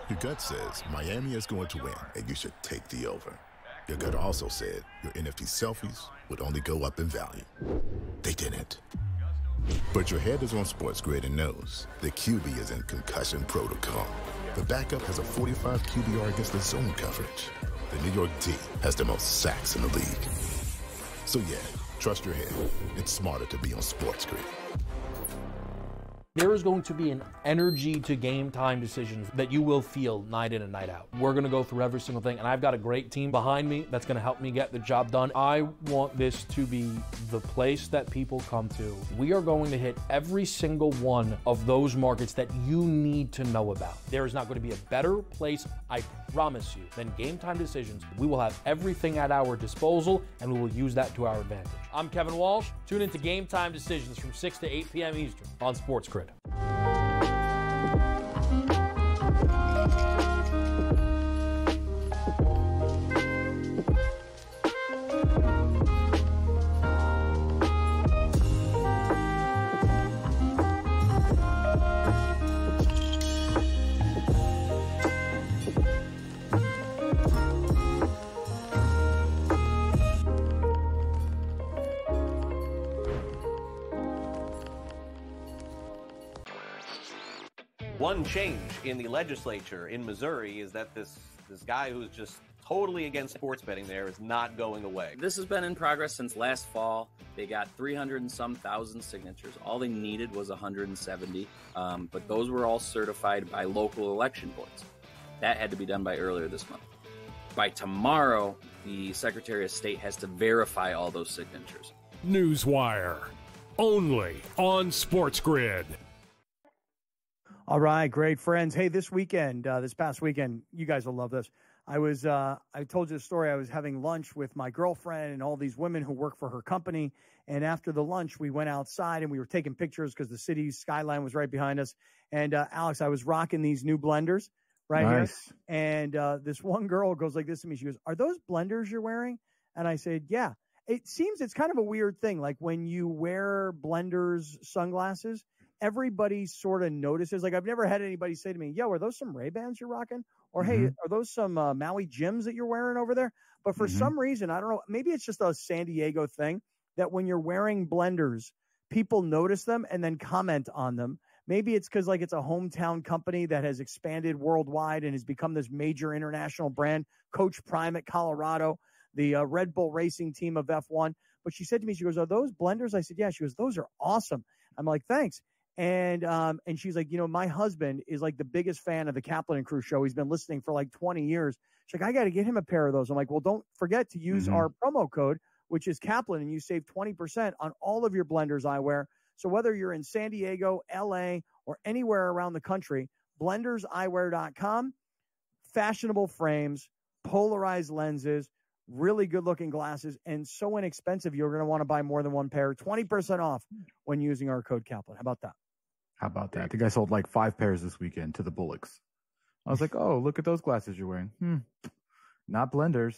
Your gut says Miami is going to win, and you should take the over. Your gut also said your NFT selfies would only go up in value. They didn't. But your head is on SportsGrid and knows the QB is in concussion protocol. The backup has a 45 QBR against the zone coverage. The New York D has the most sacks in the league. So yeah, trust your head. It's smarter to be on SportsGrid. There is going to be an energy to game time decisions that you will feel night in and night out. We're going to go through every single thing, and I've got a great team behind me that's going to help me get the job done. I want this to be the place that people come to. We are going to hit every single one of those markets that you need to know about. There is not going to be a better place, I promise you, than Game Time Decisions. We will have everything at our disposal, and we will use that to our advantage. I'm Kevin Walsh. Tune into Game Time Decisions from 6 to 8 p.m. Eastern on SportsGrid. One change in the legislature in Missouri is that this guy who's just totally against sports betting there is not going away. This has been in progress since last fall. They got 300 and some thousand signatures. All they needed was 170, but those were all certified by local election boards. That had to be done by earlier this month. By tomorrow, the Secretary of State has to verify all those signatures. Newswire, only on SportsGrid. All right, great friends. Hey, this past weekend, you guys will love this. I told you the story. I was having lunch with my girlfriend and all these women who work for her company. And after the lunch, we went outside and we were taking pictures because the city skyline was right behind us. And Alex, I was rocking these new blenders right here. And this one girl goes like this to me. She goes, "Are those blenders you're wearing?" And I said, "Yeah." It seems it's kind of a weird thing. Like when you wear blenders sunglasses, everybody sort of notices. Like I've never had anybody say to me, "Yo, are those some Ray-Bans you're rocking?" Or, "Hey, are those some Maui Jims that you're wearing over there?" But for some reason, I don't know, maybe it's just a San Diego thing that when you're wearing blenders, people notice them and then comment on them. Maybe it's because, like, it's a hometown company that has expanded worldwide and has become this major international brand. Coach Prime at Colorado, the Red Bull racing team of F1. But she said to me, she goes, "Are those blenders?" I said, "Yeah." She goes, "Those are awesome." I'm like, "Thanks." And she's like, my husband is like the biggest fan of the Kaplan and Crew show. He's been listening for like 20 years. She's like, "I got to get him a pair of those." I'm like, "Well, don't forget to use our promo code, which is Kaplan, and you save 20% on all of your blenders eyewear." So whether you're in San Diego, LA, or anywhere around the country, blenderseyewear.com, fashionable frames, polarized lenses, really good looking glasses, and so inexpensive you're going to want to buy more than one pair. 20% off when using our code Kaplan. How about that? How about that? I think I sold like 5 pairs this weekend to the Bullocks. I was like, "Oh, look at those glasses you're wearing. Not blenders."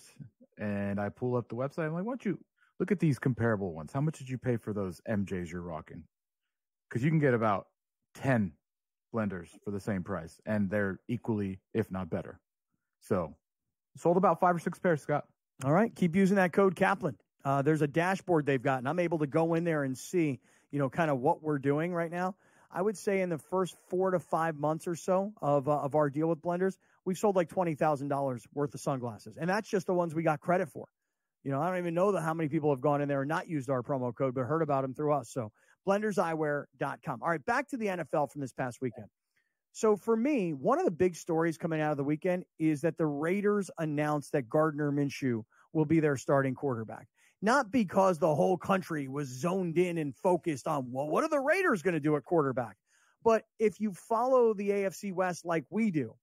And I pull up the website. I'm like, "Why don't you look at these comparable ones? How much did you pay for those MJs you're rocking?" Because you can get about 10 blenders for the same price, and they're equally, if not better. So sold about 5 or 6 pairs, Scott. All right. Keep using that code Kaplan. There's a dashboard they've got, and I'm able to go in there and see, kind of what we're doing right now. I would say in the first 4 to 5 months or so of our deal with blenders, we've sold like $20,000 worth of sunglasses. And that's just the ones we got credit for. I don't even know how many people have gone in there and not used our promo code, but heard about them through us. So blenderseyewear.com. All right, back to the NFL from this past weekend. So for me, one of the big stories coming out of the weekend is that the Raiders announced that Gardner Minshew will be their starting quarterback. Not because the whole country was zoned in and focused on, well, what are the Raiders going to do at quarterback? But if you follow the AFC West like we do,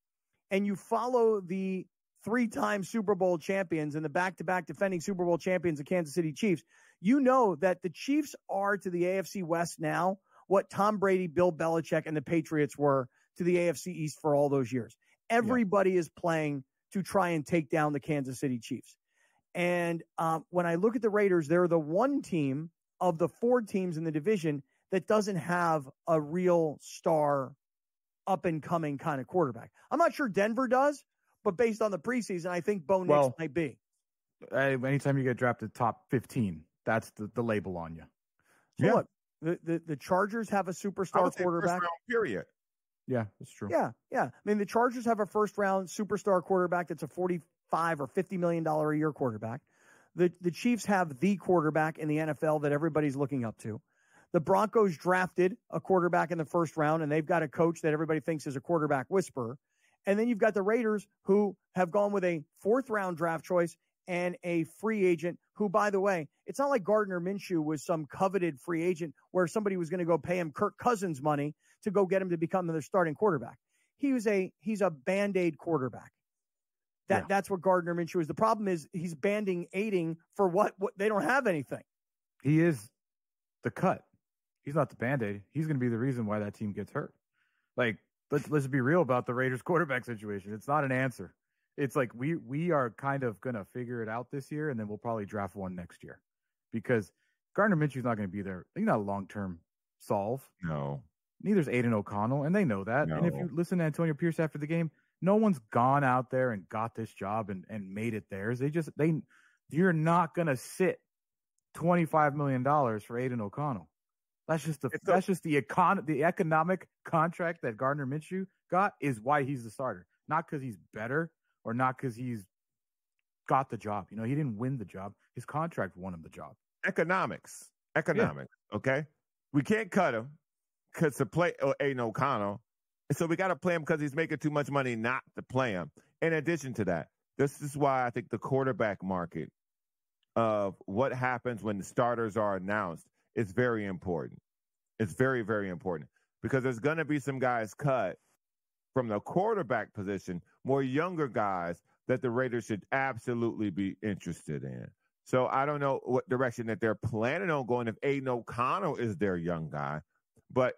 and you follow the 3-time Super Bowl champions and the back-to-back defending Super Bowl champions, the Kansas City Chiefs, you know that the Chiefs are to the AFC West now what Tom Brady, Bill Belichick, and the Patriots were to the AFC East for all those years. Everybody is playing to try and take down the Kansas City Chiefs. And when I look at the Raiders, they're the one team of the 4 teams in the division that doesn't have a real star up-and-coming kind of quarterback. I'm not sure Denver does, but based on the preseason, I think Bo Nix might be. Anytime you get drafted top 15, that's the label on you. So look, the Chargers have a superstar quarterback. First round, period. Yeah, that's true. Yeah. I mean, the Chargers have a first-round superstar quarterback that's a $45 or $50 million a year quarterback. The Chiefs have the quarterback in the NFL that everybody's looking up to. The Broncos drafted a quarterback in the first round, and they've got a coach that everybody thinks is a quarterback whisperer. And then you've got the Raiders, who have gone with a 4th-round draft choice and a free agent who, by the way, it's not like Gardner Minshew was some coveted free agent where somebody was going to go pay him Kirk Cousins money to go get him to become their starting quarterback. He's a Band-Aid quarterback. That's what Gardner Minshew is. The problem is he's Band-Aiding for what they don't have anything. He is the cut. He's not the Band-Aid. He's going to be the reason why that team gets hurt. Like, let's be real about the Raiders quarterback situation. It's not an answer. It's like we are kind of going to figure it out this year, and then we'll probably draft one next year because Gardner Minshew's not going to be there. He's not a long-term solve. No. Neither's Aiden O'Connell, and they know that. No. And if you listen to Antonio Pierce after the game, no one's gone out there and got this job and made it theirs. You're not going to sit $25 million for Aiden O'Connell. That's just the economic contract that Gardner Minshew got is why he's the starter. Not because he's better or not because he's got the job. He didn't win the job. His contract won him the job. Economics. Okay? We can't cut him because to play Aiden O'Connell. So we got to play him because he's making too much money not to play him. In addition to that, this is why I think the quarterback market of what happens when the starters are announced is very important. It's very, very important because there's going to be some guys cut from the quarterback position, more younger guys that the Raiders should absolutely be interested in. So I don't know what direction that they're planning on going if Aiden O'Connell is their young guy. But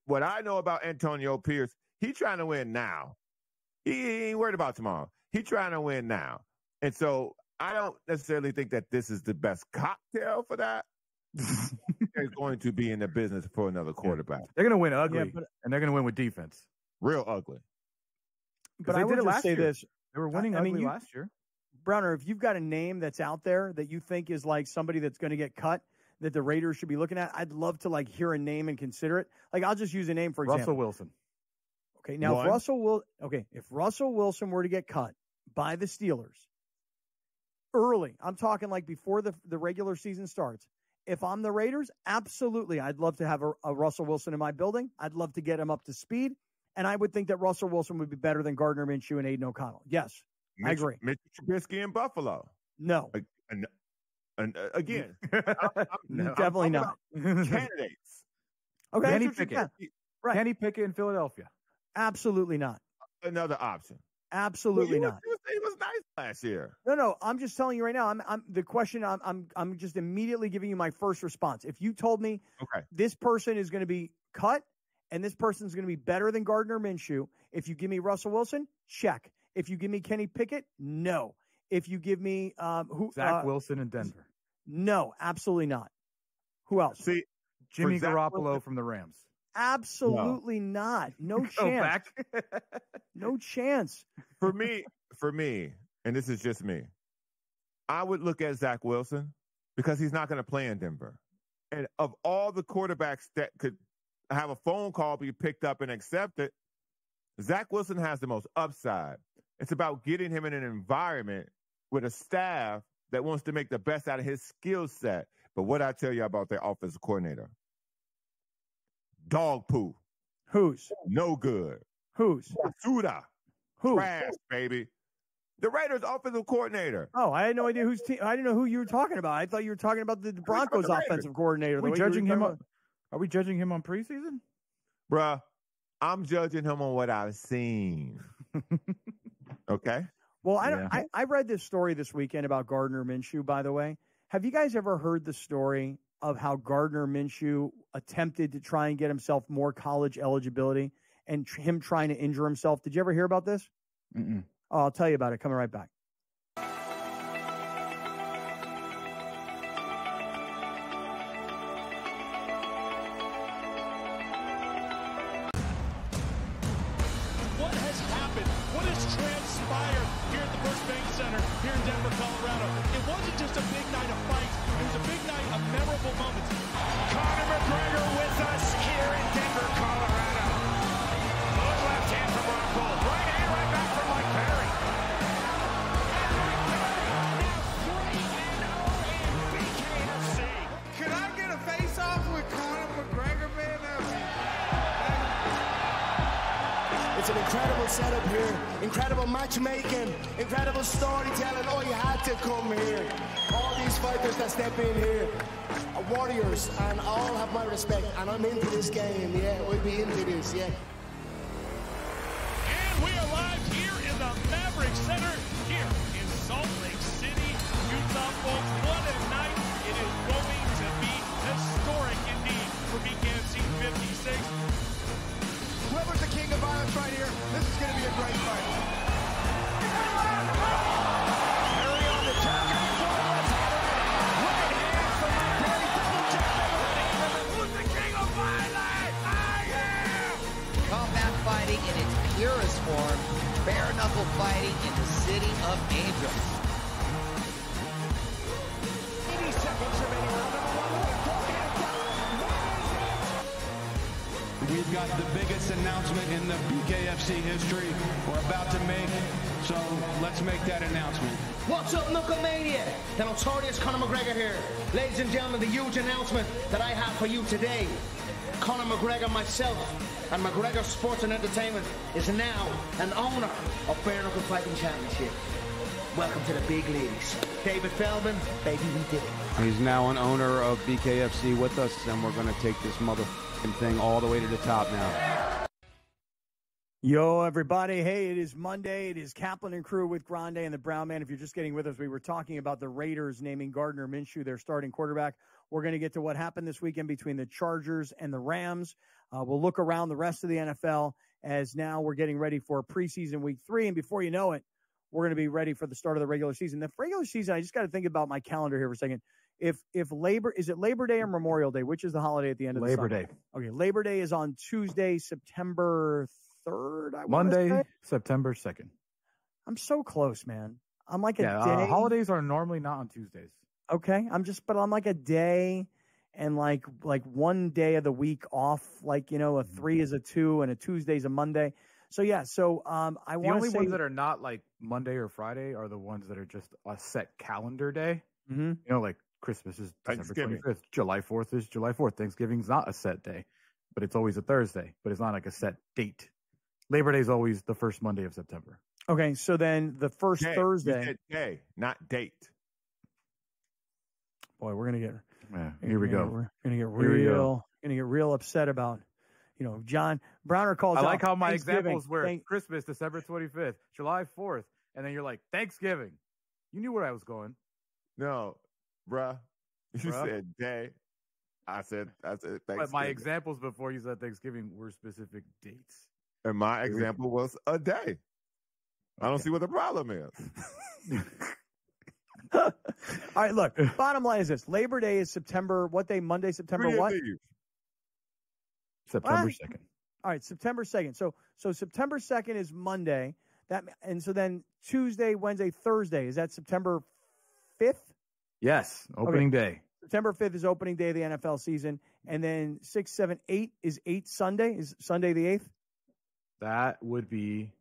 what I know about Antonio Pierce, he's trying to win now. He ain't worried about tomorrow. He's trying to win now. And so I don't necessarily think that this is the best cocktail for that. They're going to be in the business for another quarterback. They're going to win ugly, and they're going to win with defense. Real ugly. But I would just say this. They were winning ugly last year. Browner, if you've got a name that's out there that you think is like somebody that's going to get cut that the Raiders should be looking at, I'd love to like hear a name and consider it. Like, I'll just use a name for example. Russell Wilson. Okay, now if Russell Wilson were to get cut by the Steelers early, I'm talking like before the regular season starts. If I'm the Raiders, absolutely, I'd love to have a Russell Wilson in my building. I'd love to get him up to speed, and I would think that Russell Wilson would be better than Gardner Minshew and Aiden O'Connell. Yes, I agree. Mitch Trubisky in Buffalo. No. And again, definitely not. Candidates. Okay, Kenny Pickett. Right. Kenny Pickett in Philadelphia. Absolutely not. Another option. Absolutely not. He was nice last year. No. I'm just telling you right now. I'm the question. I'm just immediately giving you my first response. If you told me this person is going to be cut and this person is going to be better than Gardner Minshew, if you give me Russell Wilson, check. If you give me Kenny Pickett, no. If you give me Zach Wilson in Denver, no, absolutely not. Who else? See, Jimmy Garoppolo from the Rams. Absolutely not. No chance. No chance. For me, and this is just me, I would look at Zach Wilson because he's not going to play in Denver. And of all the quarterbacks that could have a phone call be picked up and accepted, Zach Wilson has the most upside. It's about getting him in an environment with a staff that wants to make the best out of his skill set. But what I tell you about their offensive coordinator? Dog poo. Who's? No good. Who's? Suda. Who? Trash, baby. The Raiders offensive coordinator. Oh, I had no idea I didn't know who you were talking about. I thought you were talking about the Broncos offensive coordinator. Are we judging him on preseason? Bruh, I'm judging him on what I've seen. Okay? Well, I read this story this weekend about Gardner Minshew, by the way. Have you guys ever heard the story of how Gardner Minshew attempted to try and get himself more college eligibility and him trying to injure himself? Did you ever hear about this? Mm-mm. Oh, I'll tell you about it. Coming right back. What has happened? What has transpired here at the First Bank Center here in Denver, Colorado? It wasn't just a big night of fights. It was a big night of memorable moments. Conor McGregor with us here in Denver, Colorado. Good left hand from Rockhold. Right hand, right back from Mike Perry. Now 3-0 in BKFC. Could I get a face-off with Conor McGregor, man? It's an incredible setup here, incredible matchmaking, incredible storytelling. Oh, you had to come here. All these fighters that step in here are warriors, and all have my respect. And I'm into this game, yeah. We'll be into this, yeah. And we are live here in the Maverick Center here in Salt Lake City, Utah, folks. What a night. It is going to be historic indeed for BKFC 56. Whoever's the king of violence right here, this is going to be a great fight. Perry on the top, coming forward, let's have it. Right hand from Mike Perry, double jab. Who's the king of violence? I am! Combat fighting in its purest form, bare knuckle fighting in the city of angels. 80 seconds remaining. We've got the biggest announcement in the BKFC history we're about to make, so let's make that announcement. What's up, Knucklemania? The notorious Conor McGregor here. Ladies and gentlemen, the huge announcement that I have for you today. Conor McGregor, myself, and McGregor Sports and Entertainment is now an owner of Bare Knuckle Fighting Championship. Welcome to the big leagues. David Feldman, baby, we did it. He's now an owner of BKFC with us, and we're going to take this motherfucking thing all the way to the top now. Yo, everybody. Hey, it is Monday. It is Kaplan and Crew with Grande and the Brown Man. If you're just getting with us, we were talking about the Raiders naming Gardner Minshew their starting quarterback. We're going to get to what happened this weekend between the Chargers and the Rams. We'll look around the rest of the NFL as now we're getting ready for preseason week 3. And before you know it, we're going to be ready for the start of the regular season. The regular season, I just got to think about my calendar here for a second. Is it Labor Day or Memorial Day? Which is the holiday at the end of the summer? Labor Day. Okay, Labor Day is on Tuesday, September 3rd. Monday, September 2nd. I'm so close, man. I'm like a day. Holidays are normally not on Tuesdays. Okay, but I'm like a day and like 1 day of the week off. Like, a 3 is a 2 and a Tuesday's a Monday. So yeah, I want to say the only ones that are not like Monday or Friday are the ones that are just a set calendar day. Mm-hmm. Like Christmas is December 25th, July 4th is July 4th. Thanksgiving's not a set day, but it's always a Thursday, but it's not like a set date. Labor Day is always the first Monday of September. Okay, so then the first Thursday. You said day, not date. Boy, we're gonna get. Yeah, here we go. We're gonna get real upset about. John Browner calls. I like how my examples were Christmas, December 25th, July 4th, and then you're like Thanksgiving. You knew where I was going. No, bruh. You said day. I said Thanksgiving. But my examples before you said Thanksgiving were specific dates. And my example was a day. I don't see what the problem is. All right, look. Bottom line is this: Labor Day is September. What day? Monday, September what? September 2nd. All right, September 2nd. So September 2nd is Monday. So then Tuesday, Wednesday, Thursday, is that September 5th? Yes, opening day. September 5th is opening day of the NFL season. And then 6, 7, 8 is 8 Sunday. Is Sunday the 8th? That would be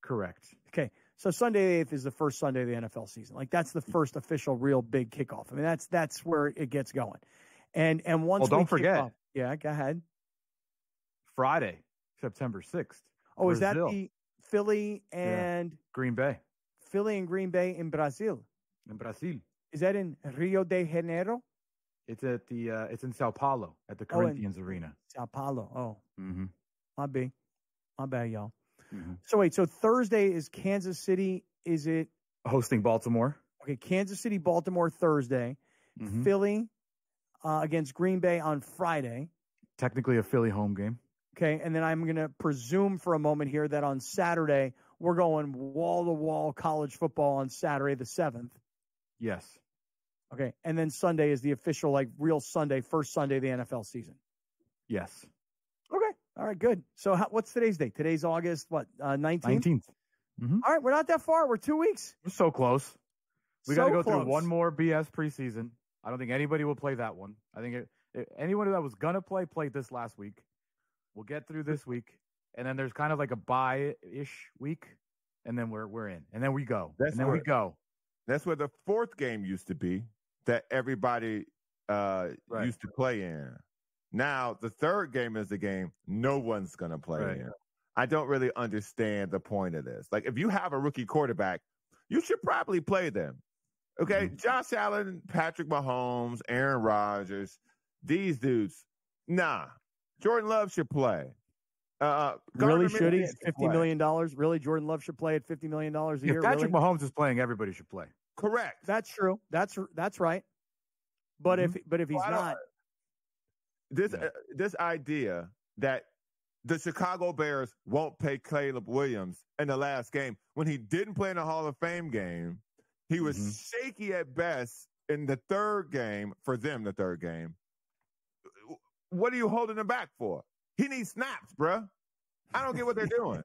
correct. Okay. So Sunday the 8th is the first Sunday of the NFL season. Like that's the first official real big kickoff. I mean, that's where it gets going. And once don't forget. Yeah, go ahead. Friday, September 6th. Oh, Brazil. Is that the Philly and Green Bay? Philly and Green Bay in Brazil. In Brazil. Is that in Rio de Janeiro? It's at it's in Sao Paulo at the Corinthians Arena. Sao Paulo. Oh. Mm-hmm. My bad, y'all. Mm-hmm. So wait, so Thursday is Kansas City. Is it hosting Baltimore? Okay, Kansas City, Baltimore Thursday. Mm-hmm. Philly against Green Bay on Friday. Technically a Philly home game. Okay, and then I'm going to presume for a moment here that on Saturday, we're going wall-to-wall college football on Saturday the 7th. Yes. Okay, and then Sunday is the official, real Sunday, first Sunday of the NFL season. Yes. Okay, all right, good. So what's today's date? Today's August, 19th? 19th. Mm-hmm. All right, we're not that far. We're 2 weeks. We're so close. We got to go close. through one more BS preseason. I don't think anybody will play that one. I think anyone that was going to play played this last week. We'll get through this week, and then there's kind of like a bye-ish week, and then we're in, and then we go, we go. That's where the fourth game used to be that everybody used to play in. Now the third game is the game no one's going to play in. I don't really understand the point of this. Like, if you have a rookie quarterback, you should probably play them. Okay, Mm-hmm. Josh Allen, Patrick Mahomes, Aaron Rodgers, these dudes, nah. Jordan Love should play. Really, should he at $50 million? Really, Jordan Love should play at $50 million a year? If Patrick Mahomes is playing, everybody should play. Correct. That's true. That's right. But if he's not, this idea that the Chicago Bears won't pay Caleb Williams in the last game when he didn't play in the Hall of Fame game, he was shaky at best in the third game for them. The third game. What are you holding him back for? He needs snaps, bruh. I don't get what they're doing.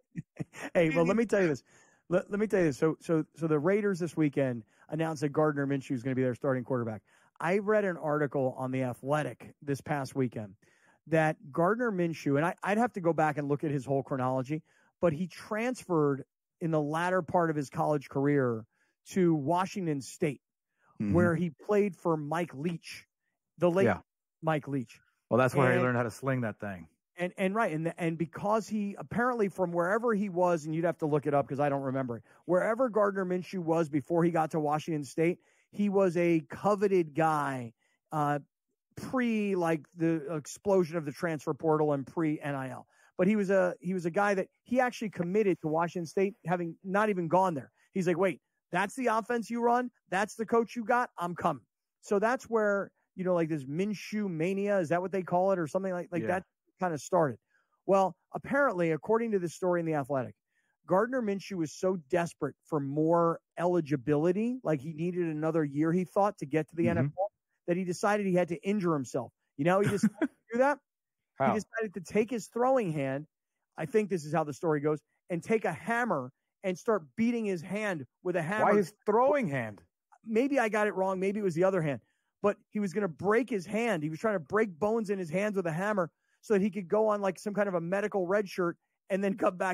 Hey, well, let me tell you this. Let me tell you this. So the Raiders this weekend announced that Gardner Minshew is going to be their starting quarterback. I read an article on The Athletic this past weekend that Gardner Minshew, and I'd have to go back and look at his whole chronology, but he transferred in the latter part of his college career to Washington State, where he played for Mike Leach, the late Mike Leach. Well, that's where he learned how to sling that thing. And because he apparently from wherever he was, and you'd have to look it up because I don't remember it, wherever Gardner Minshew was before he got to Washington State, he was a coveted guy pre the explosion of the transfer portal and pre NIL. But he was a guy that he actually committed to Washington State, having not even gone there. He's like, wait, that's the offense you run, that's the coach you got, I'm coming. So that's where, this Minshew mania, is that what they call it, or something like that kind of started. Well, apparently, according to this story in The Athletic, Gardner Minshew was so desperate for more eligibility, like he needed another year, he thought, to get to the NFL, that he decided he had to injure himself. He just do that. He decided to take his throwing hand, I think this is how the story goes, and take a hammer and start beating his hand with a hammer. Why his throwing hand? Maybe I got it wrong. Maybe it was the other hand. But he was going to break his hand. He was trying to break bones in his hands with a hammer so that he could go on like some kind of a medical red shirt and then come back